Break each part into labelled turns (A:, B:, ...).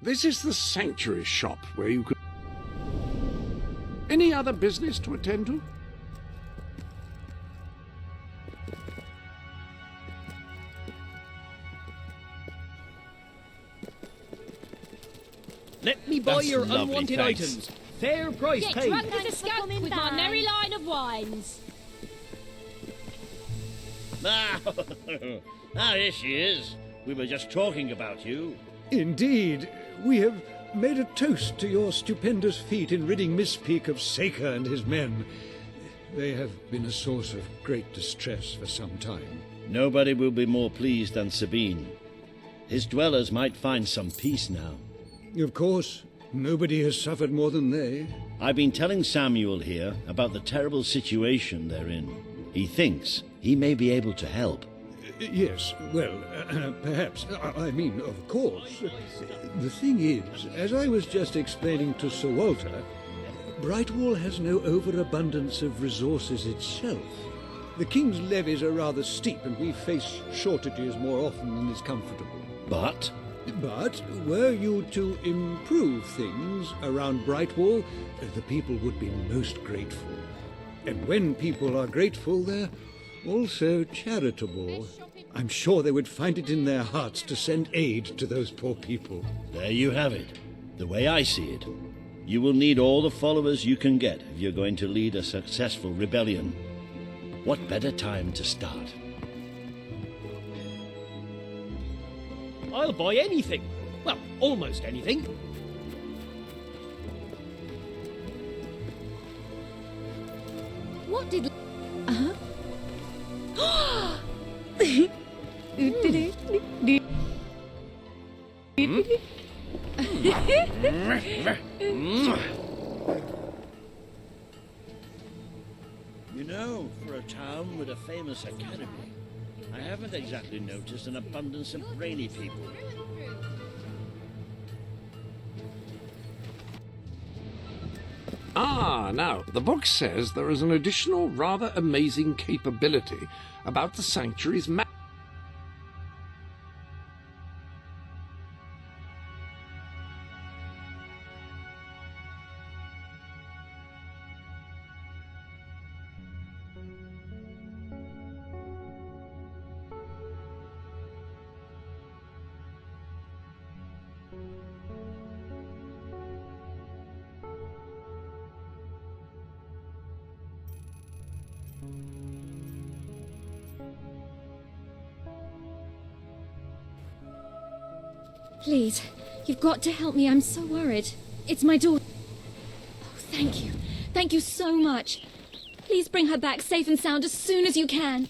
A: This is the sanctuary shop where you could... Any other business to attend to?
B: Let me buy
C: That's
B: your
C: lovely,
B: unwanted
C: thanks.
B: items. Fair price
D: Get
B: paid.
D: drunk as a skunk with our merry line of wines.
C: There she is. We were just talking about you.
E: Indeed, we have made a toast to your stupendous feat in ridding Miss Peak of Saker and his men. They have been a source of great distress for some time.
C: Nobody will be more pleased than Sabine. His dwellers might find some peace now.
E: Of course, nobody has suffered more than they.
C: I've been telling Samuel here about the terrible situation they're in. He thinks he may be able to help.
E: Yes, well, perhaps. I mean, of course. The thing is, as I was just explaining to Sir Walter, Brightwall has no overabundance of resources itself. The King's levies are rather steep, and we face shortages more often than is comfortable.
C: But
E: But were you to improve things around Brightwall, the people would be most grateful. And when people are grateful, they're also charitable. I'm sure they would find it in their hearts to send aid to those poor people.
C: there you have it. The way I see it. You will need all the followers you can get if you're going to lead a successful rebellion. What better time to start?
B: I'll buy anything. Well, almost anything.
D: What did...
C: You know, for a town with a famous academy, I haven't exactly noticed an abundance of brainy people.
A: Ah, now, the book says there is an additional rather amazing capability about the sanctuary's map.
D: Please, you've got to help me. I'm so worried. It's my daughter. Oh, thank you. Thank you so much. Please bring her back safe and sound as soon as you can.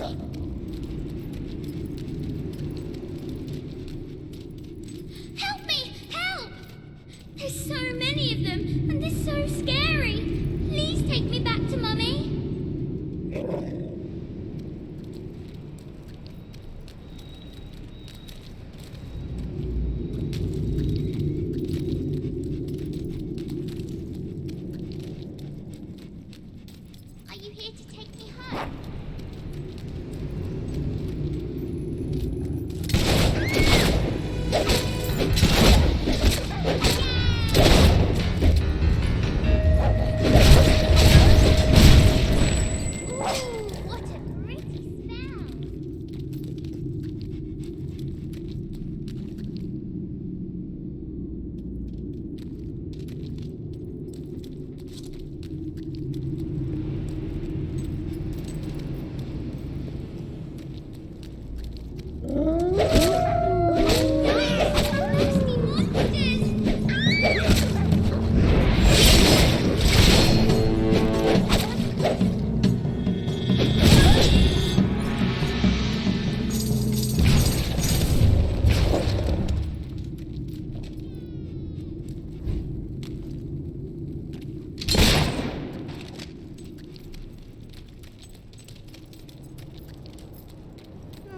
F: Help me! Help! There's so many of them, and they're so scary. Please take me back to Mummy. Are you here to take me home? Ooh, what a pretty smell. Nasty monsters!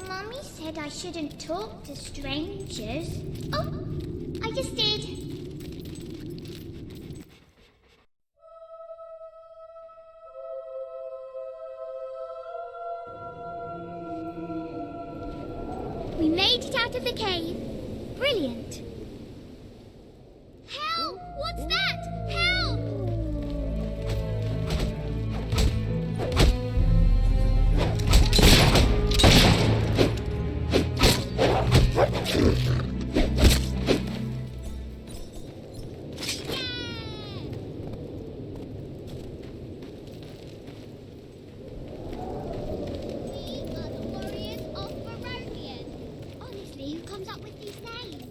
F: Mummy said I shouldn't talk to strangers. Oh, I just did. We made it out of the cave. Brilliant. Help! What's that? Help! We are the warriors of Baronian. Honestly, who comes up with these names?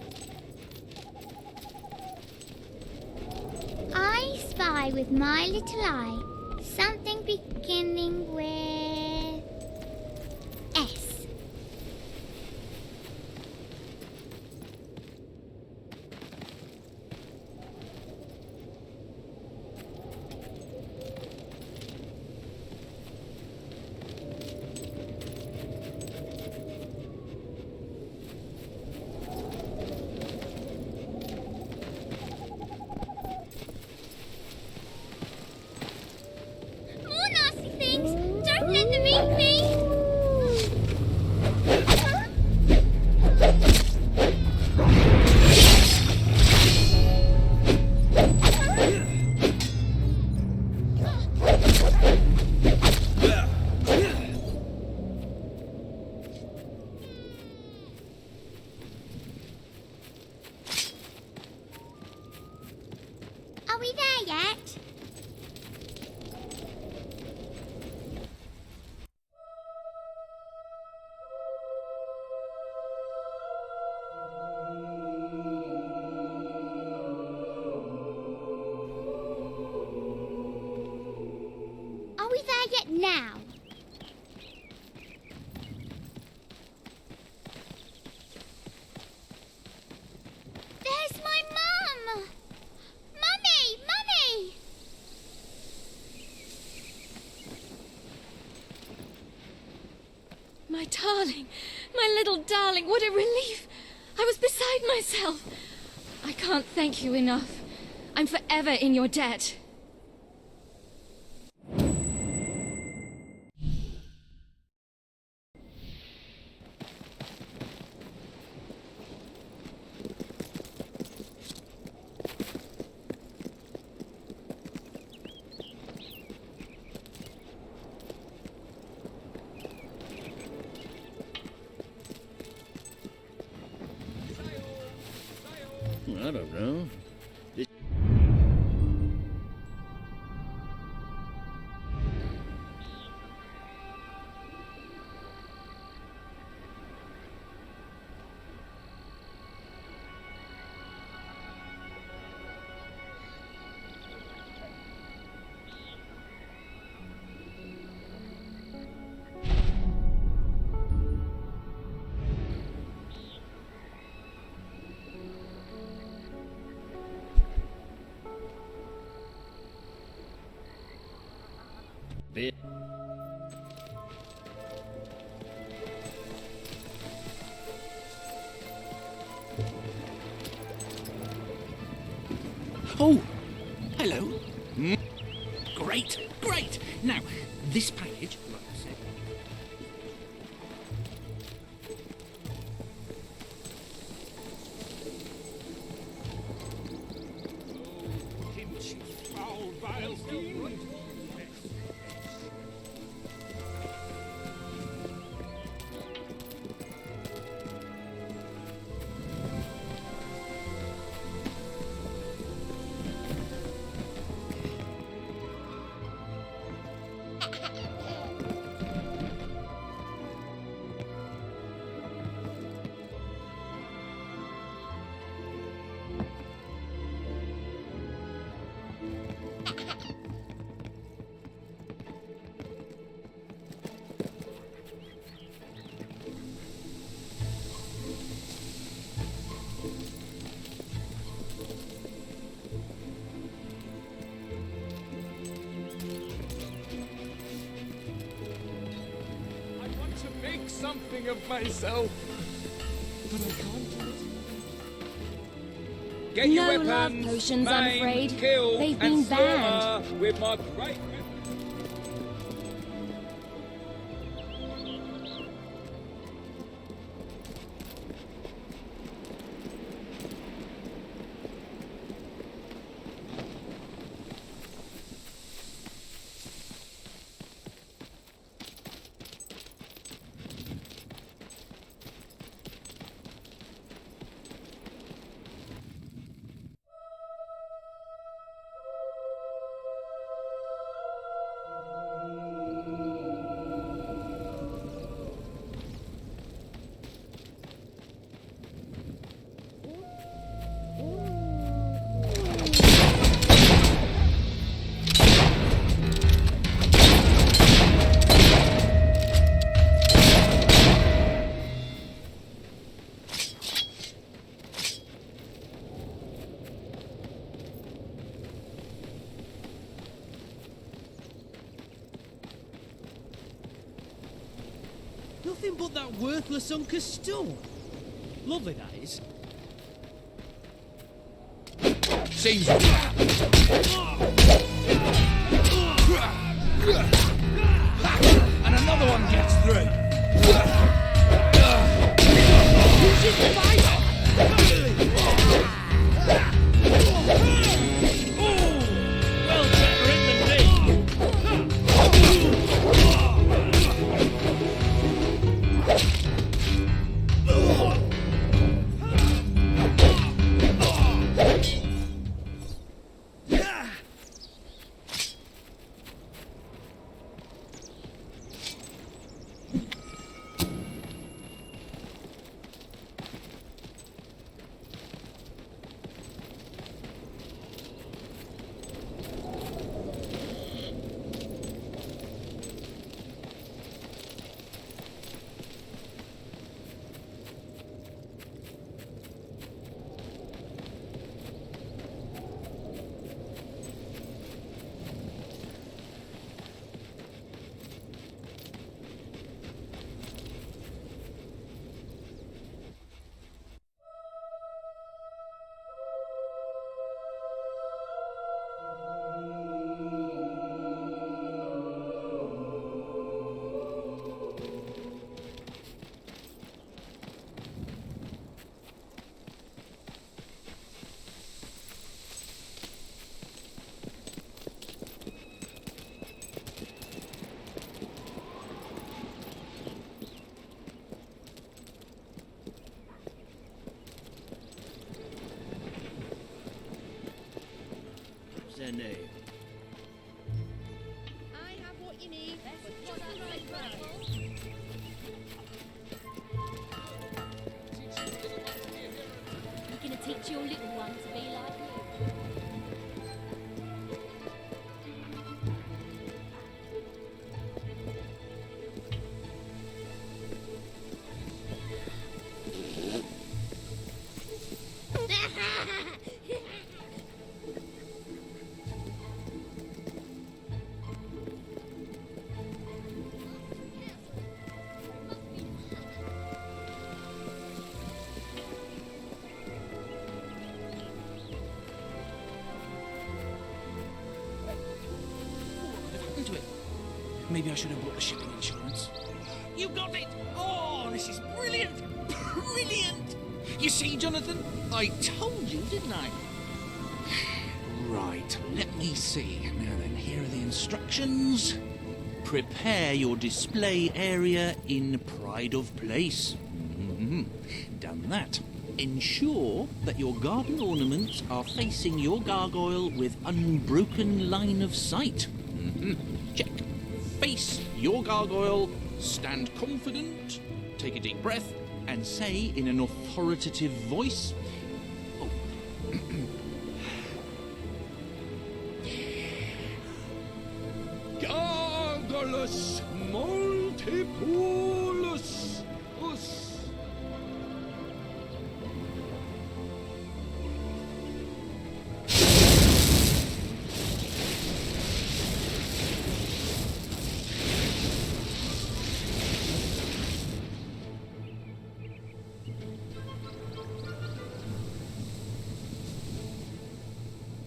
F: I spy with my little eye something beginning with S. More nasty things! Don't let them eat me! Are we there yet? Are we there yet now? There's my mum! Mummy! Mummy!
D: My darling, my little darling, what a relief! I was beside myself. I can't thank you enough. I'm forever in your debt.
C: I don't know.
G: Oh, hello. Great, great. Now, this package... like I said,
H: I want to make something of myself, but I can't do it. Get your
D: No
H: weapons,
D: love potions, I'm
H: maim,
D: afraid.
H: kill,
D: They've
H: and
D: been
H: slaughter
D: banned.
H: with my bright...
B: Nothing but that worthless Unca stone. Lovely, that is.
H: Seems... And another one gets through.
B: Well, better it than me.
G: Maybe I should have bought the shipping insurance. You got it! Oh, this is brilliant! Brilliant! You see, Jonathan? I told you, didn't I? Right, let me see. Now then, here are the instructions. Prepare your display area in pride of place. Done that. Ensure that your garden ornaments are facing your gargoyle with unbroken line of sight. Check. Face your gargoyle, stand confident, take a deep breath, and say in an authoritative voice,
A: Gargulus multipolus us.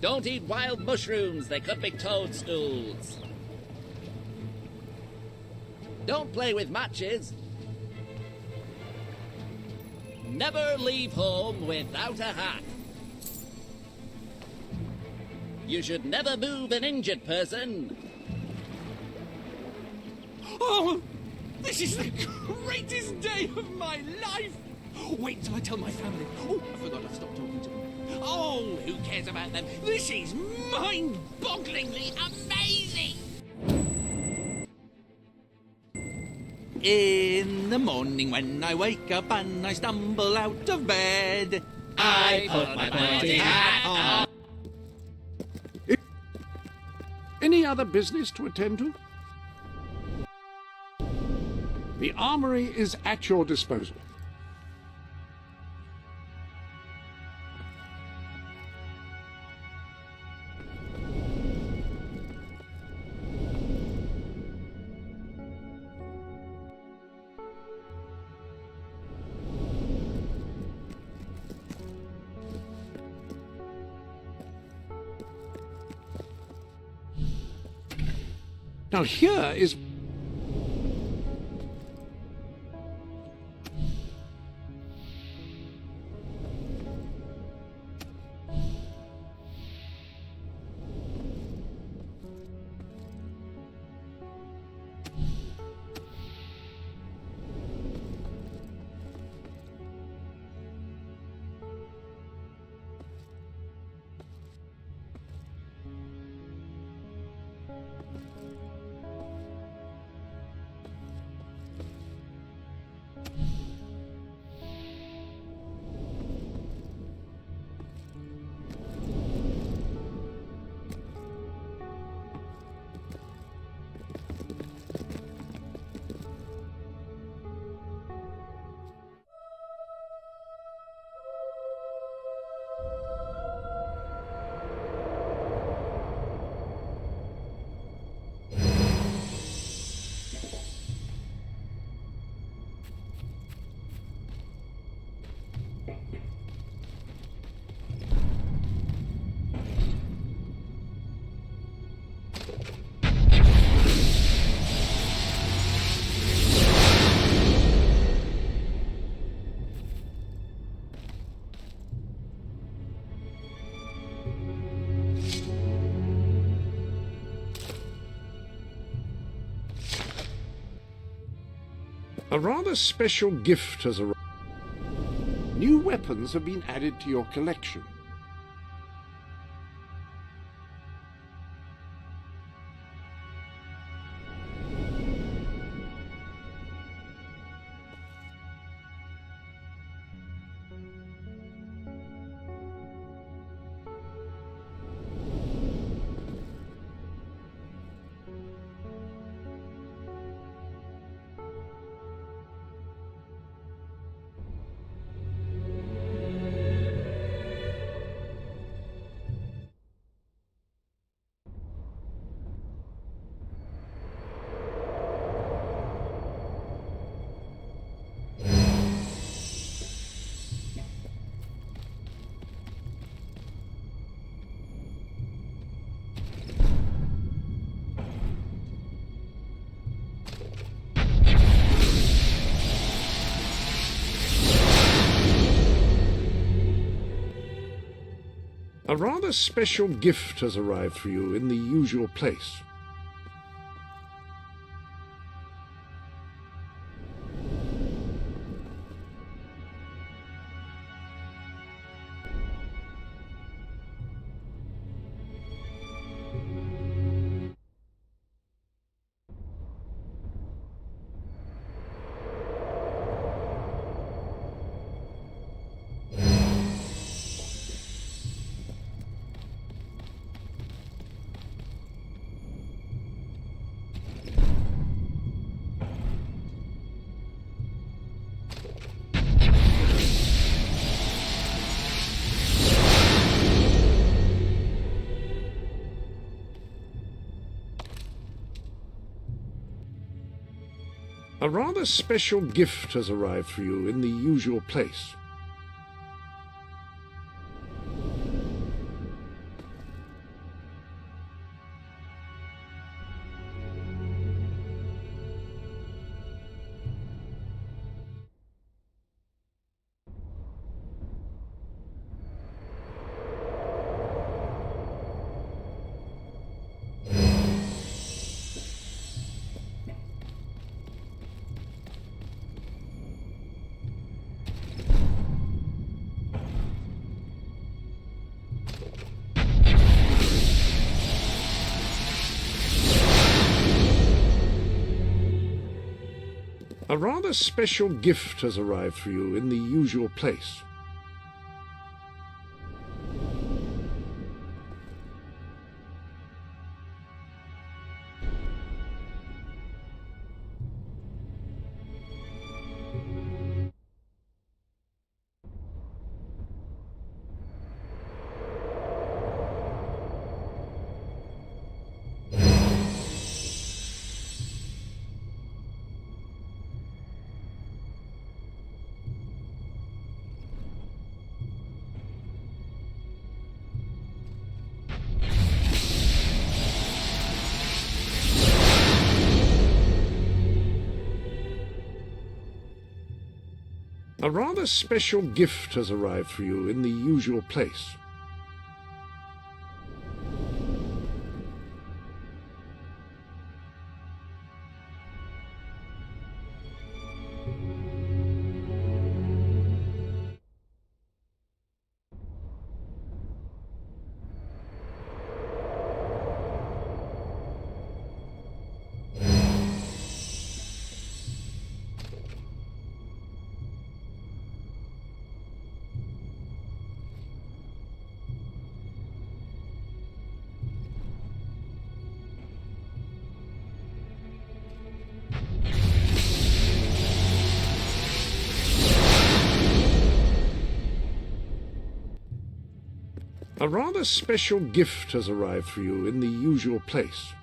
I: Don't eat wild mushrooms, they could be toadstools. Don't play with matches. Never leave home without a hat. You should never move an injured person.
G: oh, this is the greatest day of my life! Wait till I tell my family. Oh, I forgot I've stopped talking to them. Oh, who cares about them? This is mind-bogglingly amazing! In the morning when I wake up and I stumble out of bed, I put my pointy hat on.
A: Any other business to attend to? The armory is at your disposal. Now here is... A rather special gift has arrived. New weapons have been added to your collection. A rather special gift has arrived for you in the usual place. A rather special gift has arrived for you in the usual place. A rather special gift has arrived for you in the usual place. A rather special gift has arrived for you in the usual place. A rather special gift has arrived for you in the usual place.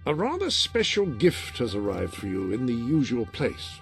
A: A rather special gift has arrived for you in the usual place.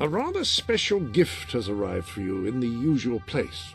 A: A rather special gift has arrived for you in the usual place.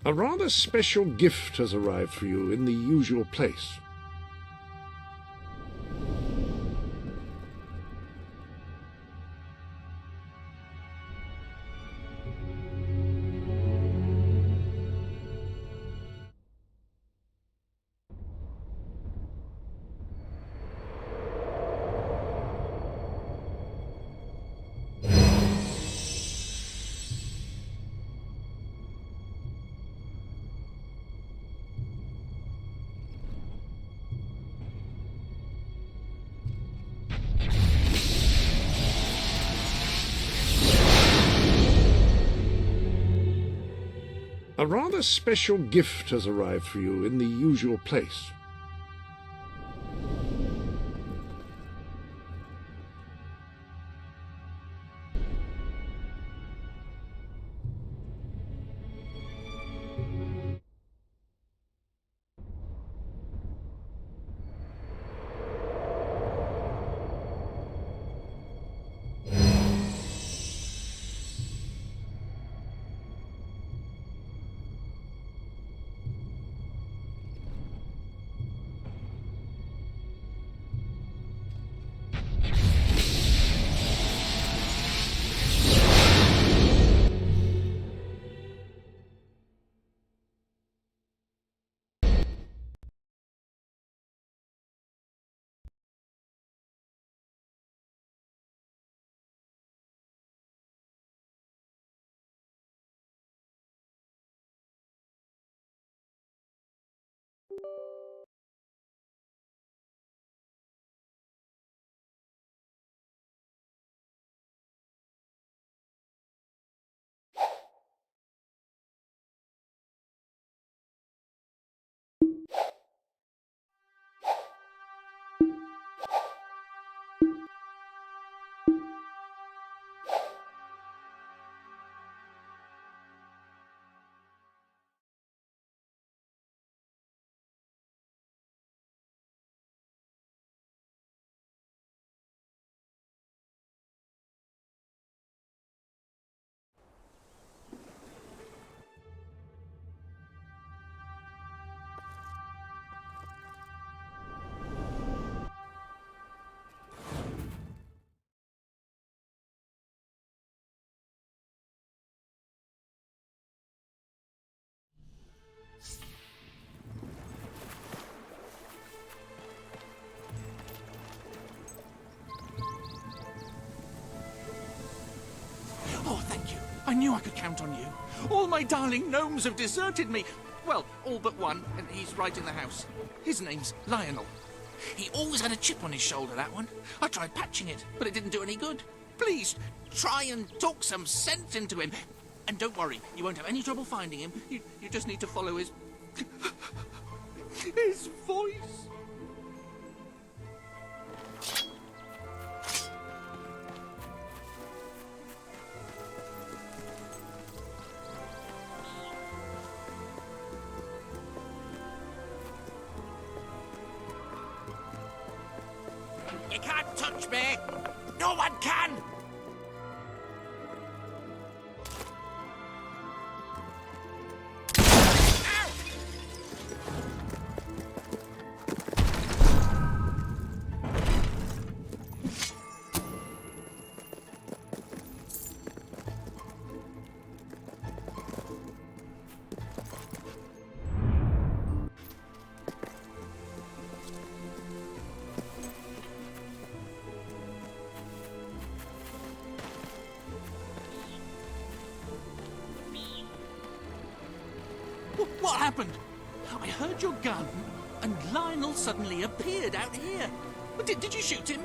A: A rather special gift has arrived for you in the usual place. A rather special gift has arrived for you in the usual place.
G: Oh, thank you. I knew I could count on you. All my darling gnomes have deserted me. Well, all but one, and he's right in the house. His name's Lionel. He always had a chip on his shoulder, that one. I tried patching it, but it didn't do any good. Please, try and talk some sense into him. And don't worry, you won't have any trouble finding him. You just need to follow his... his voice.
J: You can't touch me! No one can!
G: What happened? I heard your gun, and Lionel suddenly appeared out here. Did you shoot him?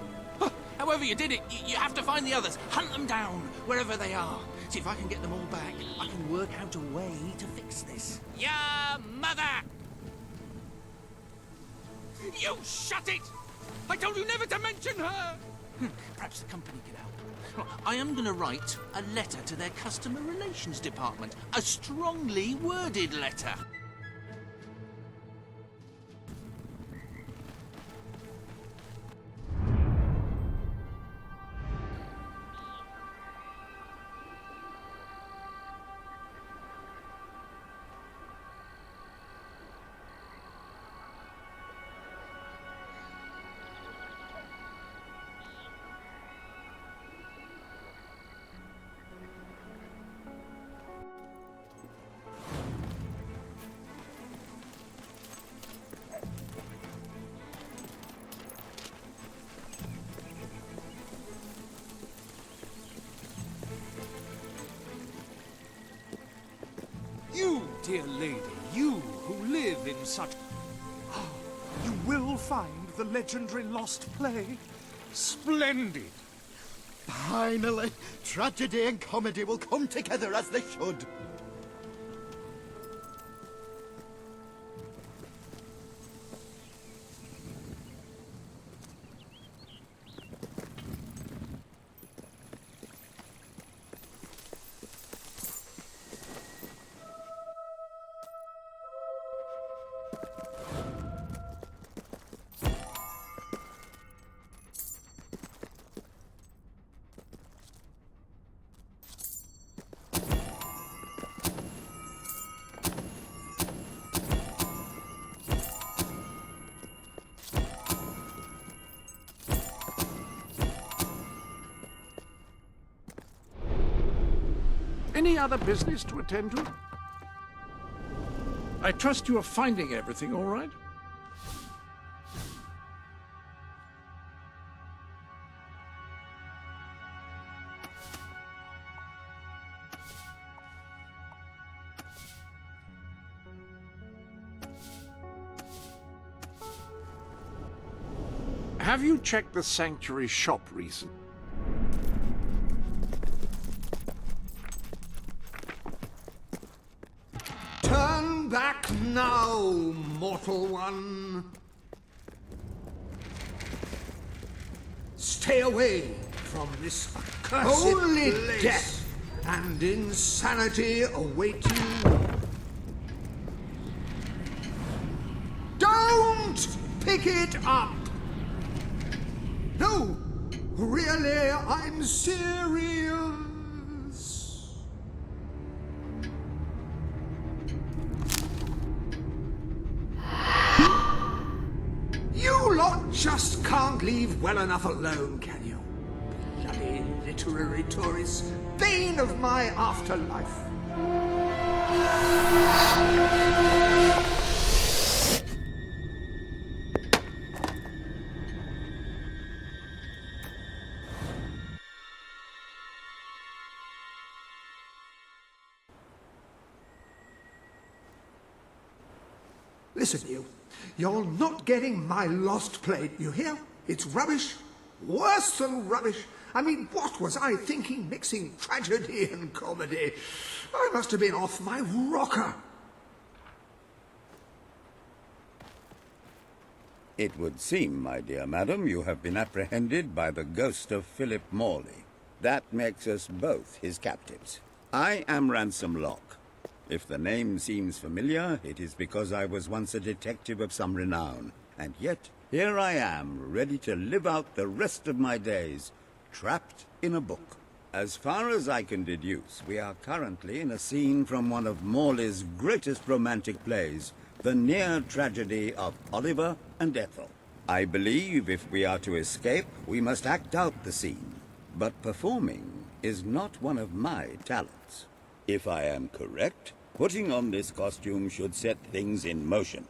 G: However you did it, you have to find the others. Hunt them down, wherever they are. See if I can get them all back. I can work out a way to fix this.
J: Your mother! You shut it! I told you never to mention her!
G: Perhaps the company can help. I am going to write a letter to their customer relations department. A strongly worded letter.
K: You, dear lady, you who live in such... You will find the legendary lost play. Splendid.
L: Finally, tragedy and comedy will come together as they should.
A: Any other business to attend to? I trust you are finding everything all right? Have you checked the Sanctuary shop recently?
M: Turn back now, mortal one. Stay away from this accursed Only place. Death and insanity await you. Don't pick it up! No, really, I'm serious. You lot just can't leave well enough alone, can you? Bloody literary tourists, bane of my afterlife. Listen, you're not getting my lost plate, you hear? It's rubbish. Worse than rubbish. I mean, what was I thinking mixing tragedy and comedy? I must have been off my rocker.
N: It would seem, my dear madam, you have been apprehended by the ghost of Philip Morley. That makes us both his captives. I am Ransom Locke. If the name seems familiar, it is because I was once a detective of some renown, and yet Here I am, ready to live out the rest of my days, trapped in a book. As far as I can deduce, we are currently in a scene from one of Morley's greatest romantic plays, the near tragedy of Oliver and Ethel. I believe if we are to escape, we must act out the scene. But performing is not one of my talents. If I am correct, putting on this costume should set things in motion.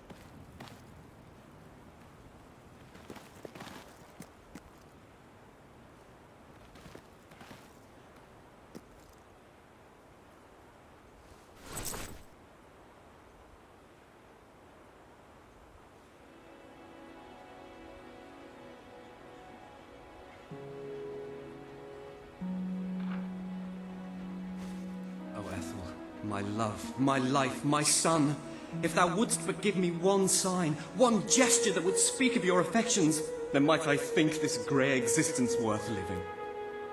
O: My love, my life, my son, if thou wouldst but give me one sign, one gesture that would speak of your affections, then might I think this grey existence worth living.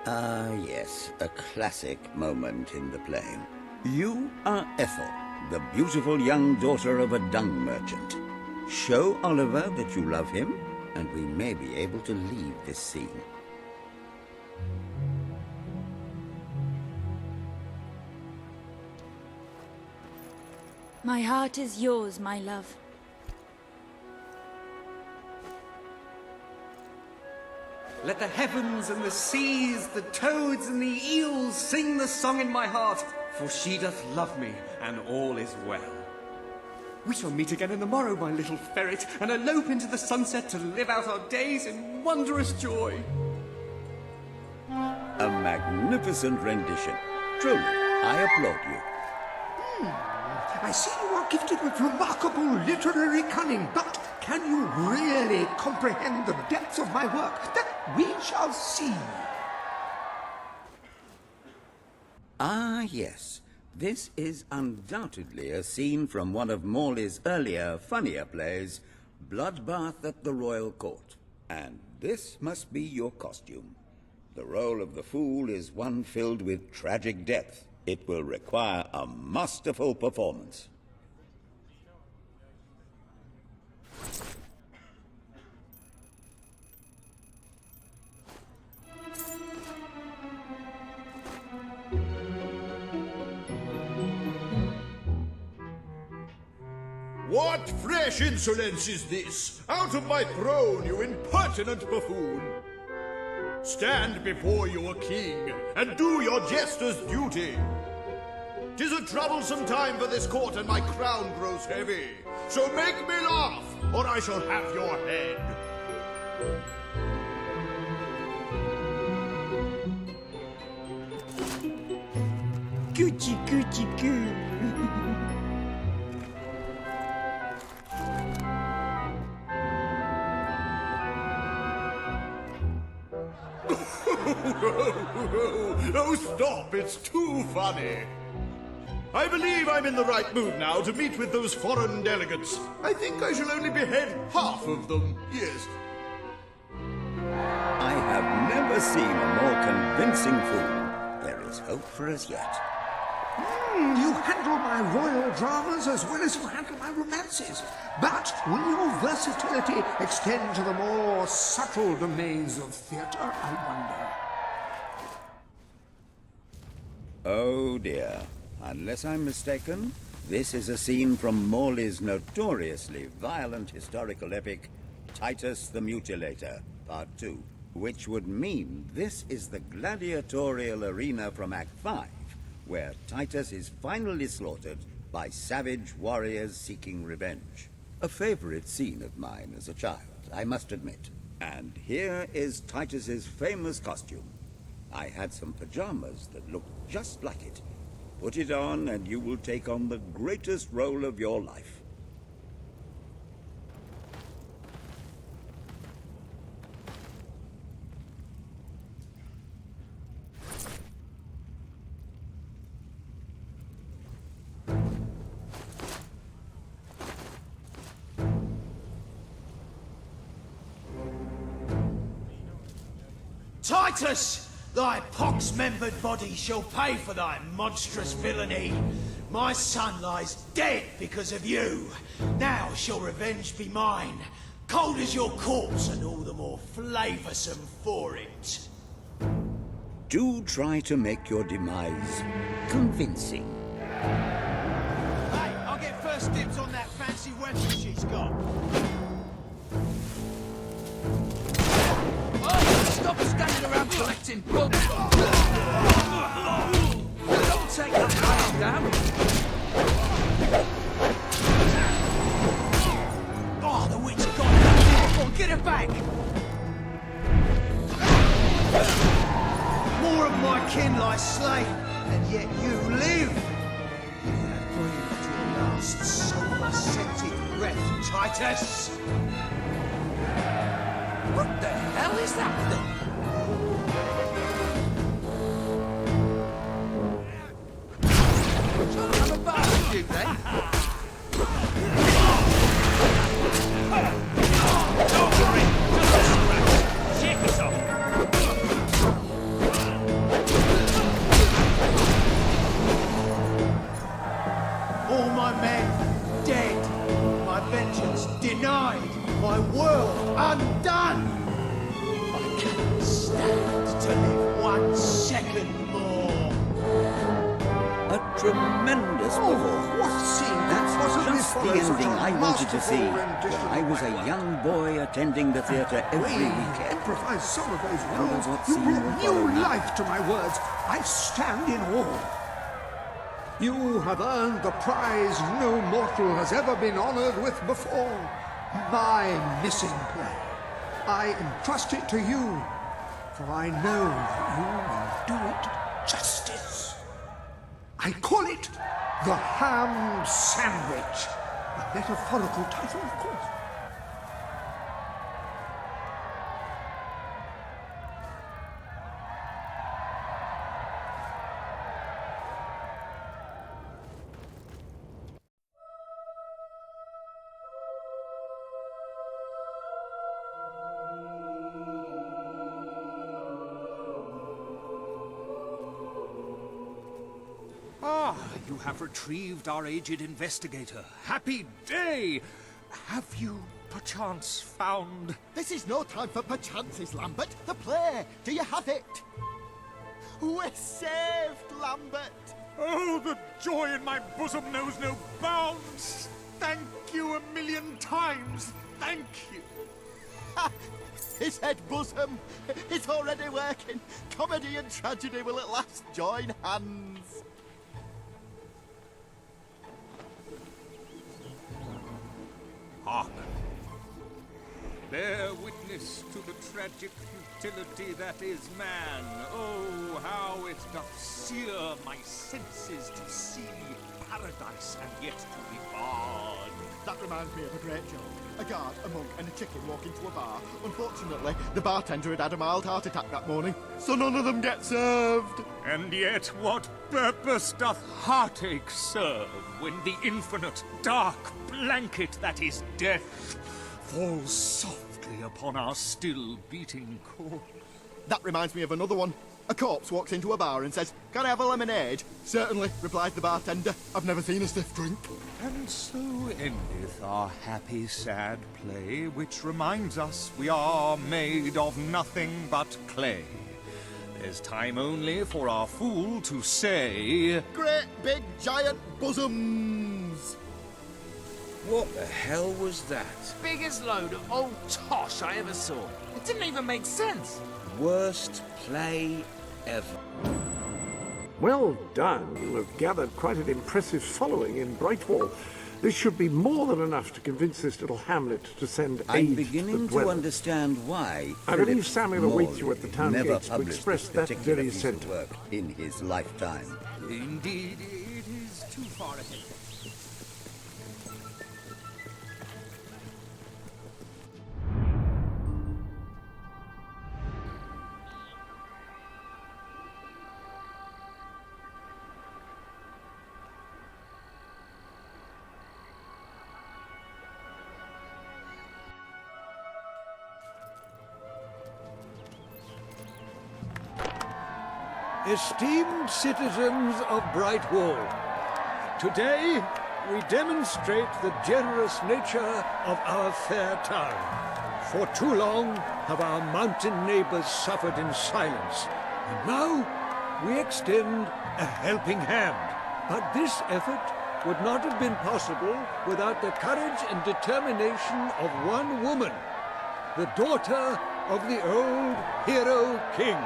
N: Ah, yes, a classic moment in the play. You are Ethel, the beautiful young daughter of a dung merchant. Show Oliver that you love him, and we may be able to leave this scene.
P: My heart is yours, my love.
O: Let the heavens and the seas, the toads and the eels sing the song in my heart, for she doth love me, and all is well. We shall meet again in the morrow, my little ferret, and elope into the sunset to live out our days in wondrous joy.
N: A magnificent rendition. Truly, I applaud you.
M: I see you are gifted with remarkable literary cunning, but can you really comprehend the depths of my work? That we shall see.
N: Ah, yes. This is undoubtedly a scene from one of Morley's earlier, funnier plays, Bloodbath at the Royal Court. And this must be your costume. The role of the fool is one filled with tragic depth. It will require a masterful performance.
Q: What fresh insolence is this? Out of my throne, you impertinent buffoon! Stand before your king, and do your jester's duty. 'Tis a troublesome time for this court, and my crown grows heavy. So make me laugh, or I shall have your head.
P: Gucci, Gucci, goo.
Q: Oh, stop, it's too funny. I believe I'm in the right mood now to meet with those foreign delegates. I think I shall only behead half of them, yes.
N: I have never seen a more convincing fool. There is hope for us yet.
M: You handle my royal dramas as well as you handle my romances. But will your versatility extend to the more subtle domains of theatre, I wonder?
N: Oh dear. Unless I'm mistaken, this is a scene from Morley's notoriously violent historical epic, Titus the Mutilator, Part 2, which would mean this is the gladiatorial arena from Act 5, where Titus is finally slaughtered by savage warriors seeking revenge. A favorite scene of mine as a child, I must admit. And here is Titus's famous costume. I had some pajamas that looked just like it. Put it on and you will take on the greatest role of your life.
J: Titus! Thy pox-membered body shall pay for thy monstrous villainy. My son lies dead because of you. Now shall revenge be mine. Cold as your corpse and all the more flavoursome for it.
N: Do try to make your demise convincing.
J: Hey, I'll get first dibs on that fancy weapon she's got.
G: Oh, stop standing around collecting books! Don't take that fire down!
J: Oh, the witch got it! Come on, get her back! More of my kin lie slain, and yet you live! You have breathed your last soul-scented breath, Titus!
G: What the hell is that thing? Don't have a barbecue then?
J: Don't worry, just a scratch. Shake us off. All my men dead, my vengeance denied, my world undone. I cannot stand to live 1 second more.
N: A tremendous performance.
M: What scene?
N: That's
M: Possibly
N: just the
M: follows such
N: ending
M: a
N: I wanted to see
M: masterful
N: when
M: rendition
N: I
M: of
N: was
M: my
N: a
M: life.
N: young boy attending the theatre every
M: We
N: weekend.
M: improvise some of those
N: Wonder
M: words.
N: what
M: You
N: scene will
M: brought
N: follow
M: new
N: now.
M: life to my words. I stand in awe. You have earned the prize no mortal has ever been honored with before. My missing play. I entrust it to you, for I know that you will do it justice. I call it The Ham Sandwich. A metaphorical title, of course.
K: Ah, you have retrieved our aged investigator. Happy day! Have you, perchance, found...
L: This is no time for perchances, Lambert. The play. Do you have it? We're saved, Lambert.
K: Oh, the joy in my bosom knows no bounds! Thank you 1,000,000 times! Thank you!
L: His head bosom. It's already working. Comedy and tragedy will at last join hands.
K: Hark! Bear witness to the tragic futility that is man. Oh, how it doth sear my senses to see paradise and yet to be barred.
L: That reminds me of a great joke. A guard, a monk, and a chicken walk into a bar. Unfortunately, the bartender had a mild heart attack that morning, so none of them get served.
K: And yet what purpose doth heartache serve when the infinite dark blanket that is death falls softly upon our still beating corpse?
L: That reminds me of another one. A corpse walks into a bar and says, "Can I have a lemonade?" "Certainly," replies the bartender. "I've never seen a stiff drink."
K: And so endeth our happy sad play, which reminds us we are made of nothing but clay. There's time only for our fool to say...
L: Great big giant bosoms!
I: What the hell was that?
H: Biggest load of old tosh I ever saw. It didn't even make sense.
I: Worst play ever.
A: Well done. You have gathered quite an impressive following in Brightwall. This should be more than enough to convince this little hamlet to send
N: I'm
A: aid
N: beginning
A: to the
N: to
A: dwellers.
N: understand why
A: I believe
N: Philip
A: Samuel awaits you
N: Morley
A: at the town
N: never
A: gates to
N: published
A: express
N: this
A: that
N: particular
A: very
N: piece of
A: sentiment.
N: work in his lifetime.
K: Indeed, it is too far ahead.
E: Esteemed citizens of Brightwall, today we demonstrate the generous nature of our fair town. For too long have our mountain neighbors suffered in silence, and now we extend a helping hand. But this effort would not have been possible without the courage and determination of one woman, the daughter of the old hero king.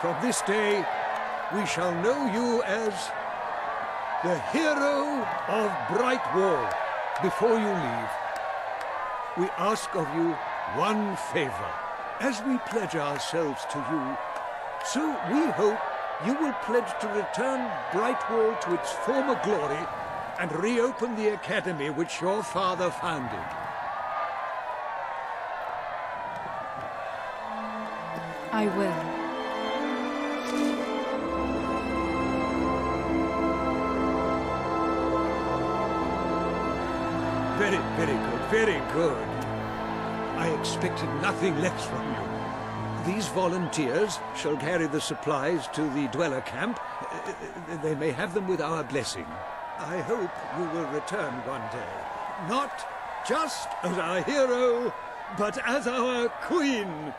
E: From this day, we shall know you as the hero of Brightwall. Before you leave, we ask of you one favor. As we pledge ourselves to you, so we hope you will pledge to return Brightwall to its former glory and reopen the academy which your father founded.
P: I will.
E: Very, very good, very good. I expected nothing less from you. These volunteers shall carry the supplies to the dweller camp. They may have them with our blessing. I hope you will return one day. Not just as our hero, but as our queen.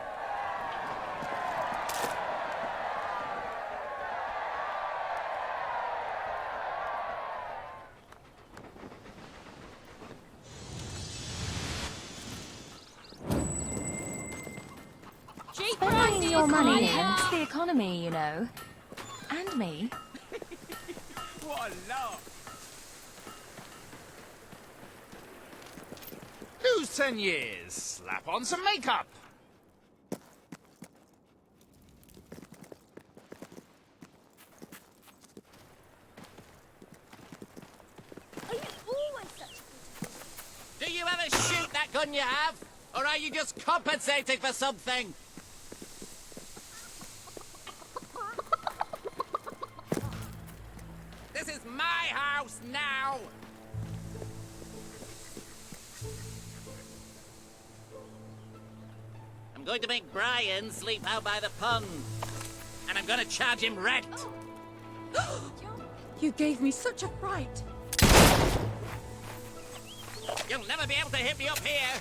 P: Spending your money helps the economy, you know. And me.
K: What a laugh! 10 years? Slap on some makeup!
F: Are you always such
I: Do you ever shoot that gun you have? Or are you just compensating for something? This is my house now! I'm going to make Brian sleep out by the pond. And I'm going to charge him rent.
P: You gave me such a fright.
I: You'll never be able to hit me up here.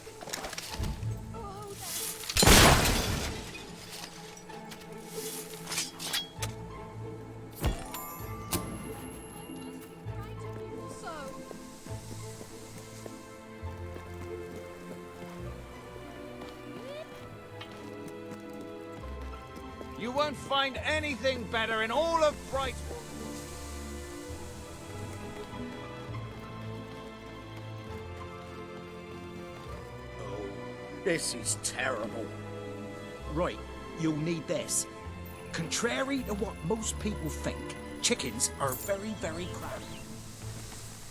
K: You won't find anything better in all of Brightwall.
R: Oh, this is terrible. Right, you'll need this. Contrary to what most people think, chickens are very, very crafty.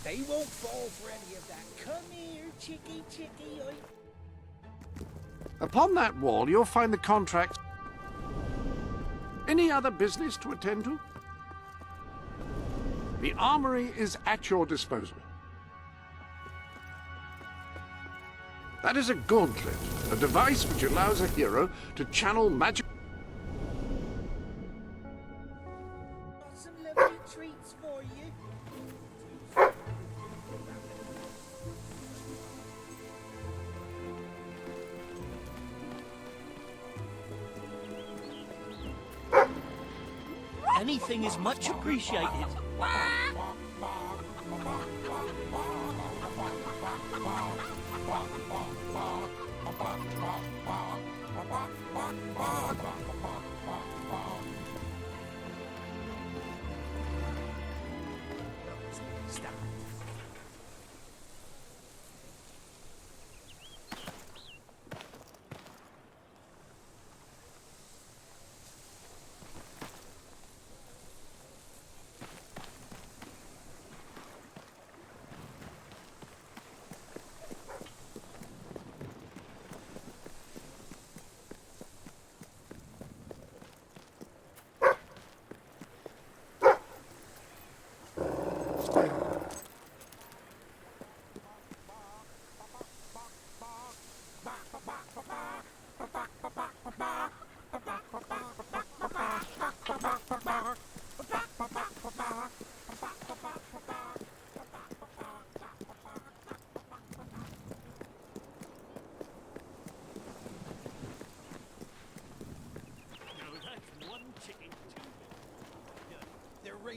R: They won't fall for any of that. Come here, chickie, chickie.
A: Upon that wall, you'll find the contract. Any other business to attend to? The armory is at your disposal. That is a gauntlet, a device which allows a hero to channel magic.
R: Some lovely treats for you.
B: Anything is much appreciated.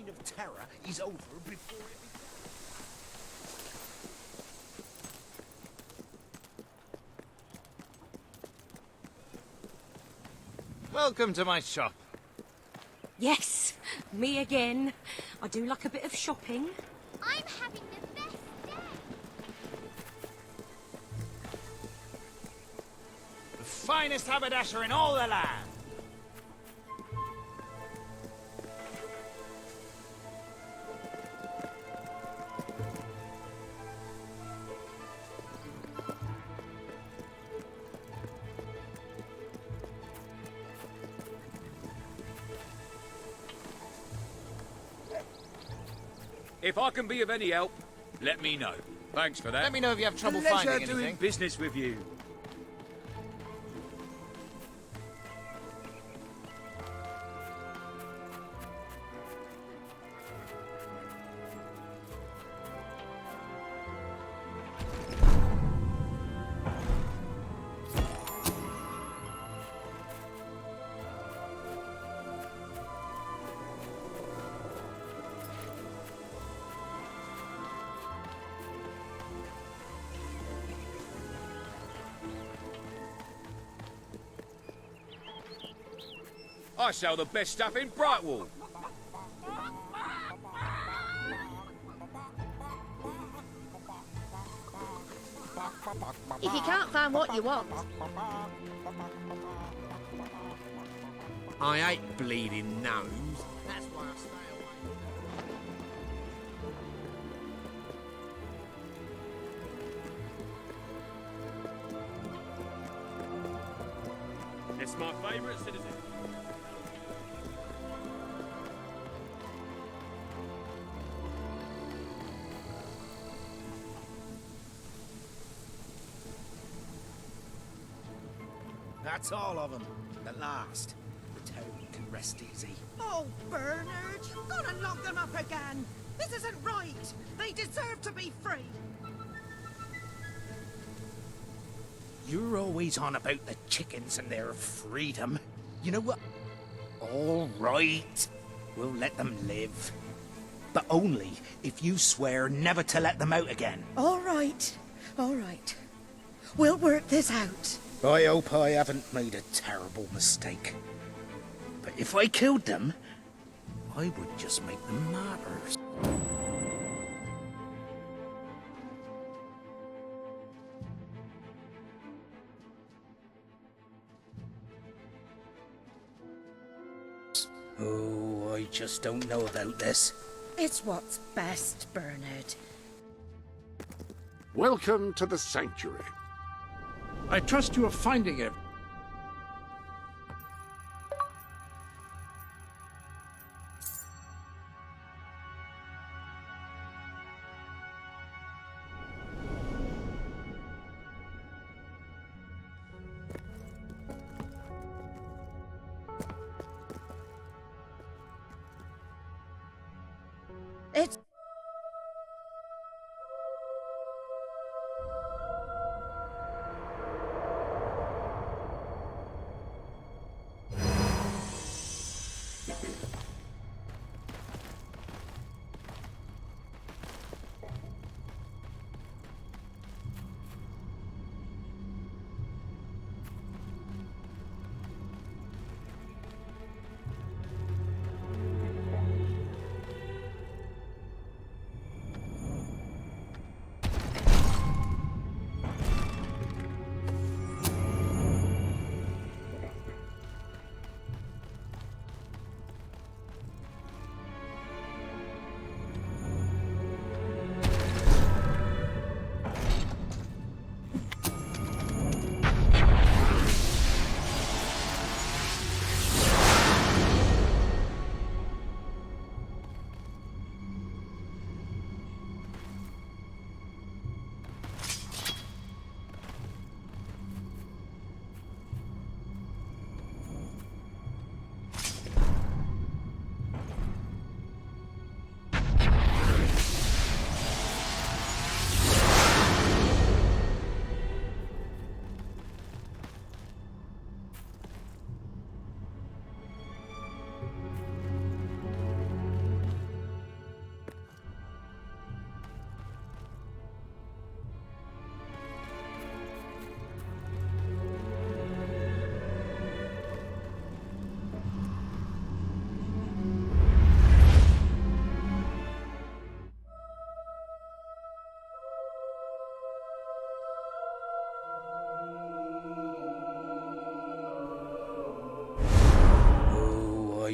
R: reign of terror is over before it
S: Welcome to my shop.
T: Yes, me again. I do like a bit of shopping.
F: I'm having the best day.
S: The finest haberdasher in all the land.
Q: If I can be of any help, let me know. Thanks for that.
S: Let me know if you have trouble
Q: Pleasure
S: finding
Q: doing
S: anything.
Q: business with you. I sell the best stuff in Brightwall.
U: If you can't find what you want...
R: I hate bleeding gnomes. That's why I stay away.
Q: It's my favourite citizen.
R: That's all of them. At last, the town can rest easy.
V: Oh, Bernard, you've got to lock them up again. This isn't right. They deserve to be free.
R: You're always on about the chickens and their freedom. You know what? All right. We'll let them live. But only if you swear never to let them out again.
V: All right. All right. We'll work this out.
R: I hope I haven't made a terrible mistake. But if I killed them, I would just make them martyrs. Oh, I just don't know about this.
V: It's what's best, Bernard.
A: Welcome to the sanctuary. I trust you are finding it.
V: It's...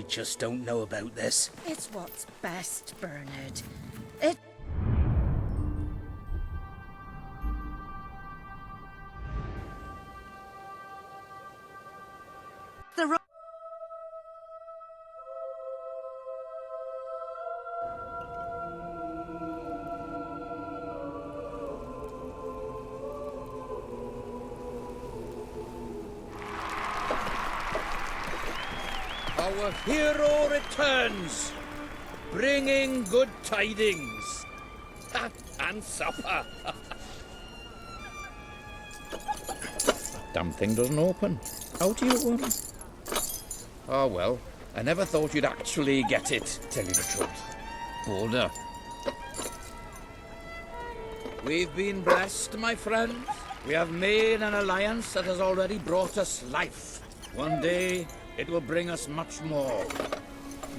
R: just don't know about this.
V: It's what's best, Bernard. It... The ro-
R: Our hero returns, bringing good tidings. And supper. Damn thing doesn't open. How do you open? Oh well, I never thought you'd actually get it, tell you the truth. Boulder. We've been blessed, my friends. We have made an alliance that has already brought us life. One day, it will bring us much more.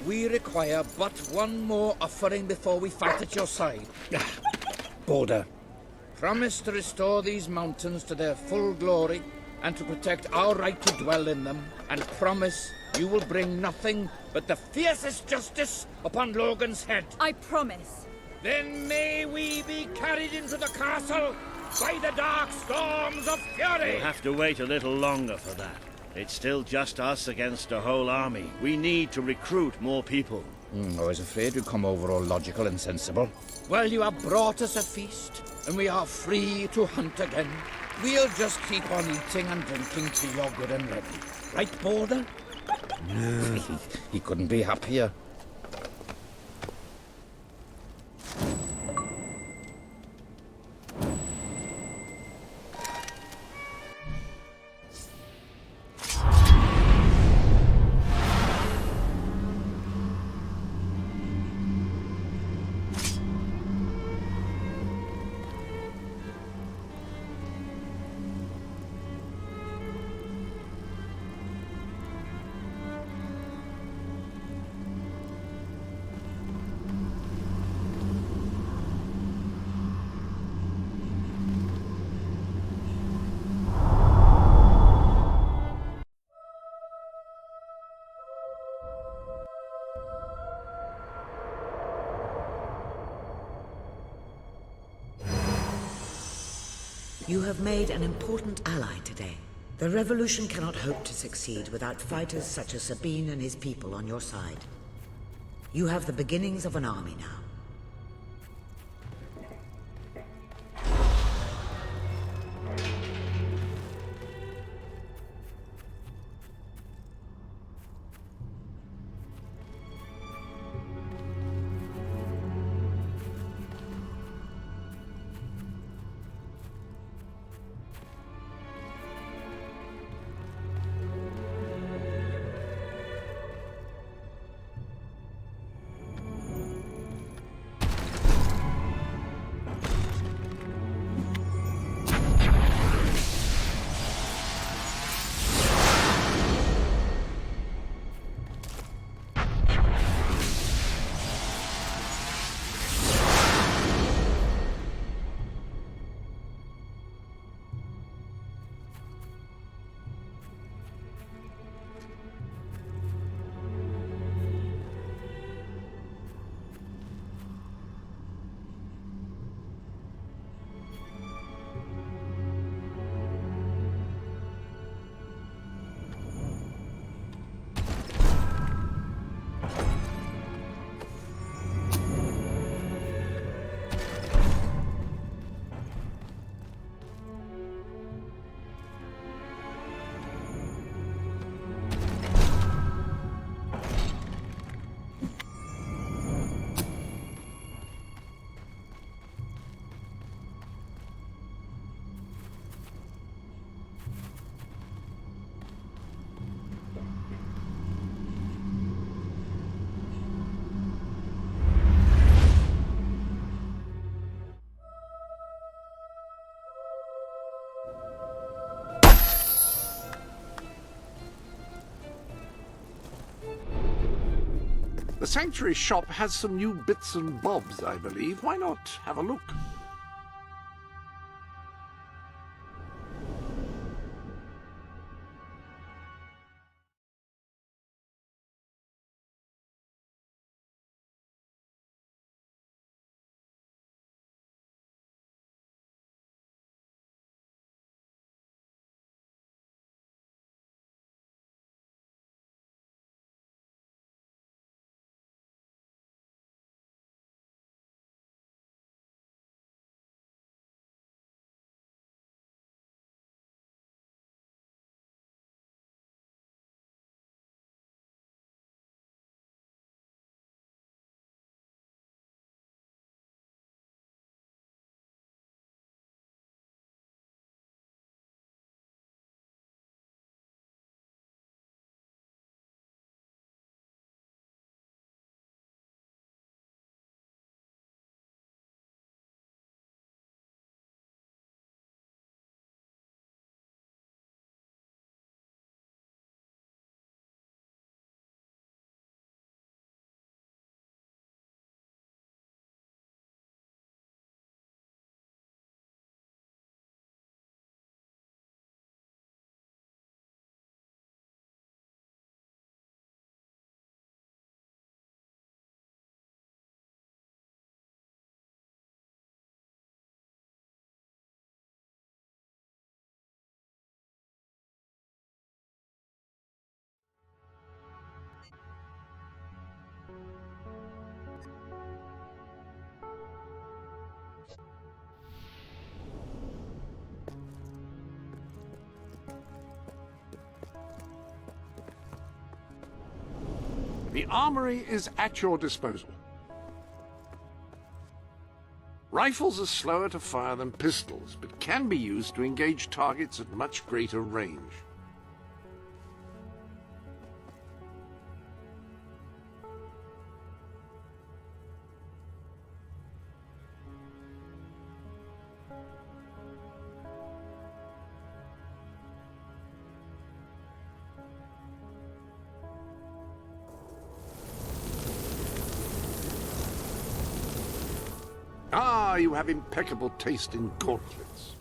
R: We require but one more offering before we fight at your side. Boulder. Promise to restore these mountains to their full glory and to protect our right to dwell in them, and promise you will bring nothing but the fiercest justice upon Logan's head.
C: I promise.
R: Then may we be carried into the castle by the dark storms of fury.
U: We'll have to wait a little longer for that. It's still just us against a whole army. We need to recruit more people.
R: I was afraid you'd come over all logical and sensible. Well, you have brought us a feast, and we are free to hunt again. We'll just keep on eating and drinking till you're good and ready. Right, Boulder? He couldn't be happier.
W: You have made an important ally today. The revolution cannot hope to succeed without fighters such as Sabine and his people on your side. You have the beginnings of an army now.
A: The Sanctuary shop has some new bits and bobs, I believe. Why not have a look? The armory is at your disposal. Rifles are slower to fire than pistols, but can be used to engage targets at much greater range. Ah, you have impeccable taste in gauntlets.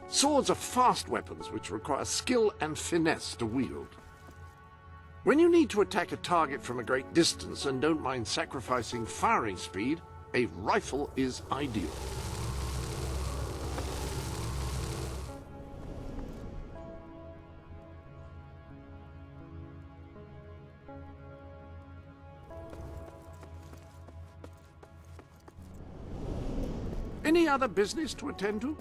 A: Swords are fast weapons which require skill and finesse to wield. When you need to attack a target from a great distance and don't mind sacrificing firing speed, a rifle is ideal. Any other business to attend to?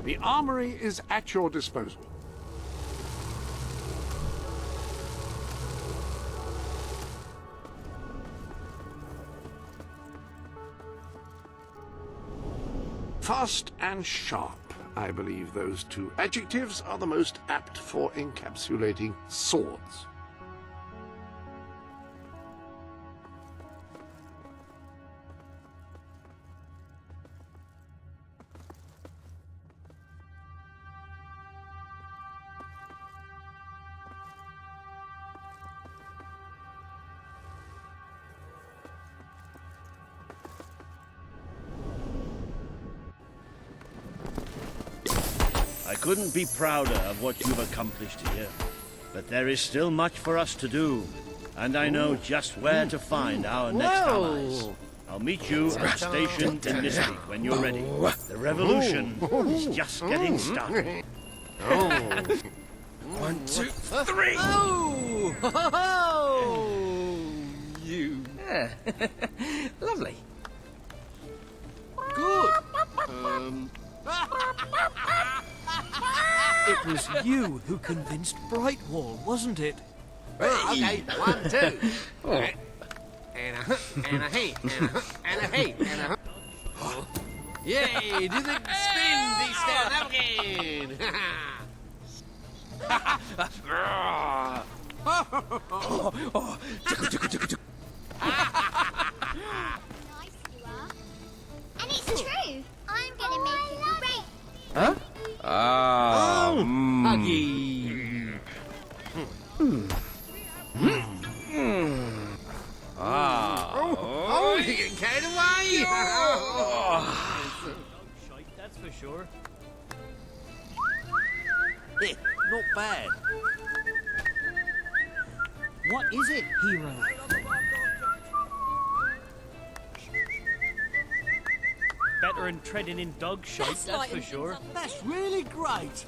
A: The armory is at your disposal. Fast and sharp. I believe those two adjectives are the most apt for encapsulating swords.
U: I couldn't be prouder of what you've accomplished here, but there is still much for us to do, and I know just where to find our next allies. I'll meet you at station in Mystic when you're ready. The revolution is just getting started.
S: 1, 2, 3! Oh! Oh! You.
C: Yeah. Lovely.
S: Good. It was you who convinced Brightwall, wasn't it?
C: Okay, 1, 2. And a hey, and a hey, and a yay, do the spin, the stand up again.
F: Nice you are. And it's true. I'm gonna make it great.
C: Huh?
F: Huggy.
C: Oh, you're getting carried away.
B: That's for sure.
G: Not bad.
B: What is it, hero? Better than treading in dog shite, that's for sure.
S: That's really great.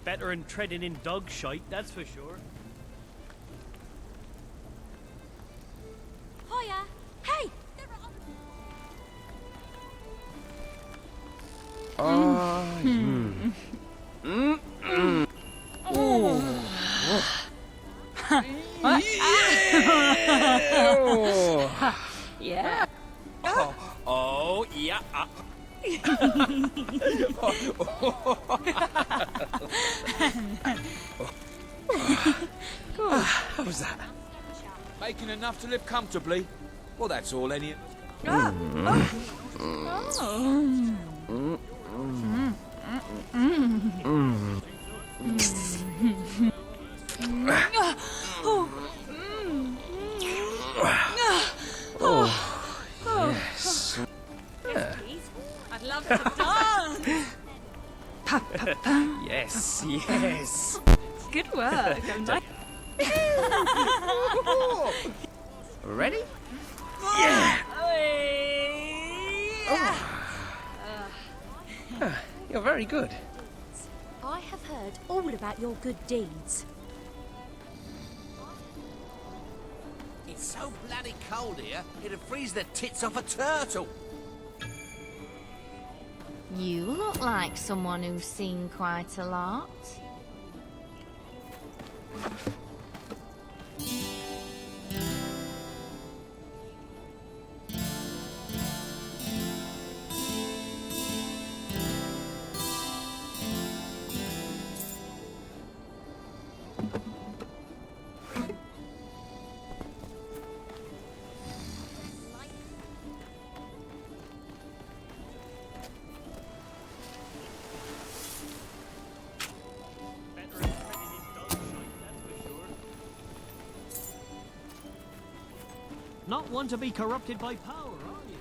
B: Better than treading in dog shite, that's for sure.
P: Yeah.
R: Oh, yeah. How was that? Making enough to live comfortably? Well, that's all any of us.
P: Yes. I'd love to dance.
R: Yes, yes.
P: Good work. I'm like...
R: Ready?
P: Yeah.
R: You're very good.
T: I have heard all about your good deeds.
C: It's so bloody cold here, it'd freeze the tits off a turtle.
F: You look like someone who's seen quite a lot.
B: Not one to be corrupted by power, are you?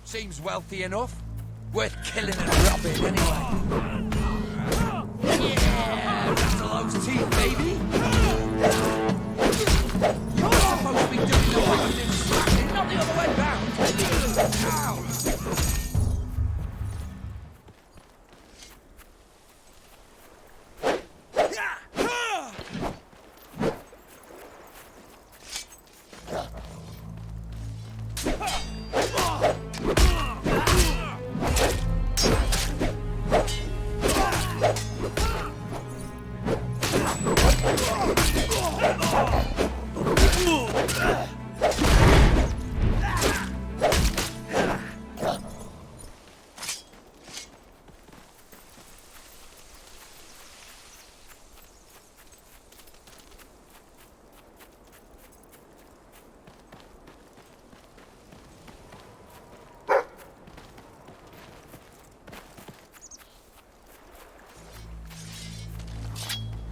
R: Seems wealthy enough. Worth killing and robbing anyway. Yeah! Antelope's teeth, baby!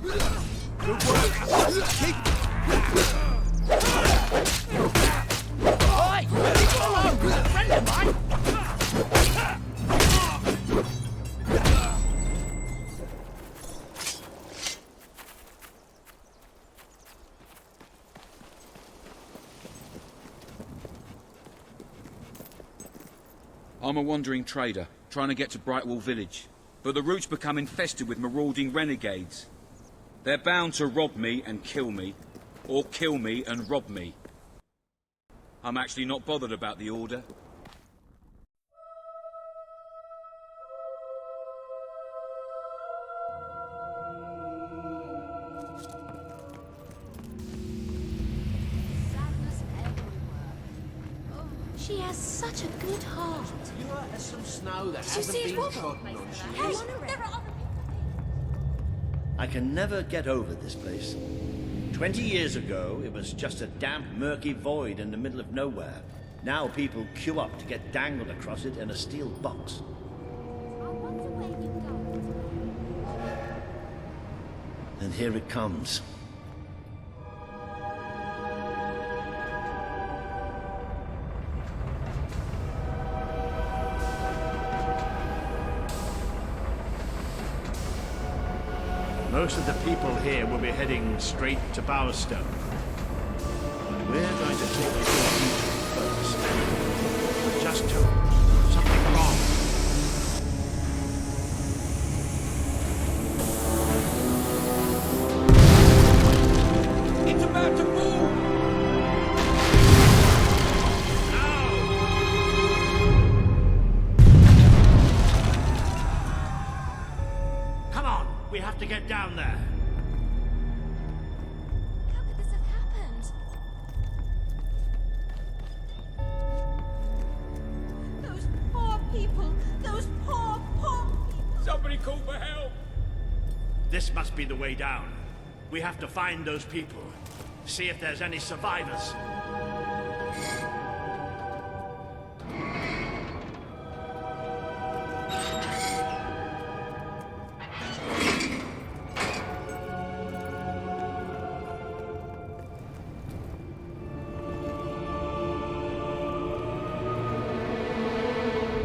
Q: Good work. Keep...
C: Oi! Leave him alone! He's a friend of mine!
D: I'm a wandering trader, trying to get to Brightwall village. But the route's become infested with marauding renegades. They're bound to rob me and kill me, or kill me and rob me. I'm actually not bothered about the order.
F: She has such a good heart.
C: Pure as some snow that
F: Did you
C: hasn't
F: see his
C: been
F: wobble?
C: trodden on. She
F: Hey,
C: is.
F: there are other
U: I can never get over this place. 20 years ago, it was just a damp, murky void in the middle of nowhere. Now people queue up to get dangled across it in a steel box. And here it comes. Most of the people here will be heading straight to Bowerstone. But we're going to take the first. We're just told something wrong.
C: It's about to boom!
U: Come on, we have to get down there.
F: How could this have happened?
V: Those poor people! Those poor people!
U: Somebody call for help! This must be the way down. We have to find those people. See if there's any survivors.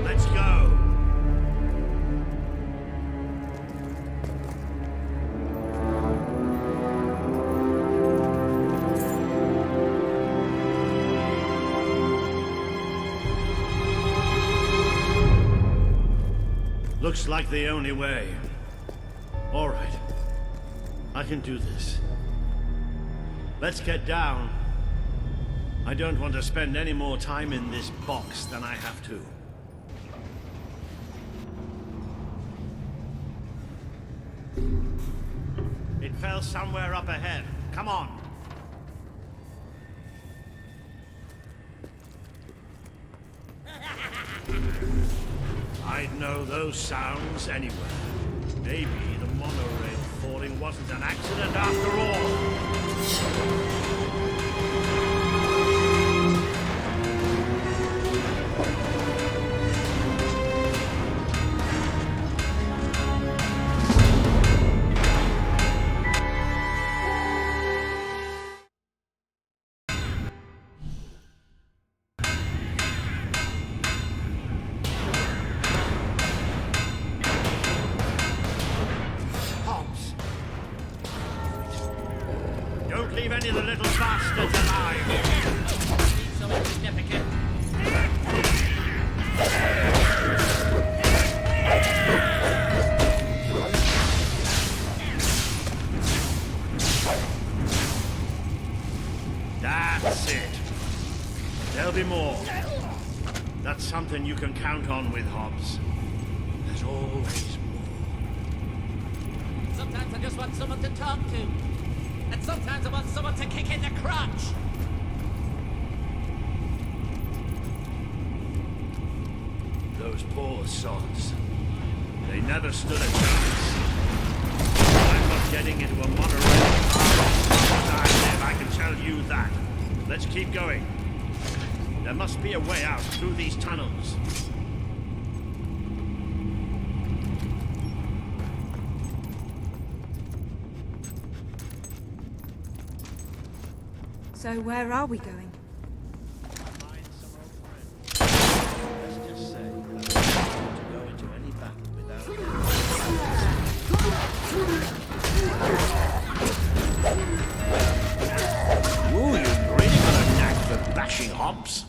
U: Let's go. Looks like the only way. All right. I can do this. Let's get down. I don't want to spend any more time in this box than I have to. It fell somewhere up ahead. Come on. I'd know those sounds anywhere. Maybe the monorail falling wasn't an accident after all. Hobbs. Don't leave any of the little bastards alive.
C: So insignificant.
U: That's it. There'll be more. That's something you can count on with Hobbs. There's always
C: Sometimes I just want someone to talk to. And sometimes I want someone to kick in the crotch.
U: those poor sods. They never stood a chance. I'm not getting into a monorail car. I can tell you that. Let's keep going. There must be a way out through these tunnels.
J: So where are we going?
U: Let's just say that I don't want to go into any battle without Ooh, you've really got a knack for bashing hops.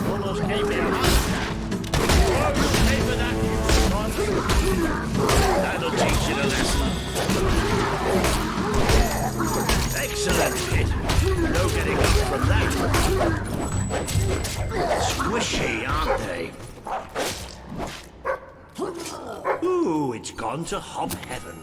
U: Almost gave me a heart attack. Oh, pay for that, you son. That'll teach you a lesson. Excellent hit. No getting up from that. Squishy, aren't they? Ooh, it's gone to hop heaven.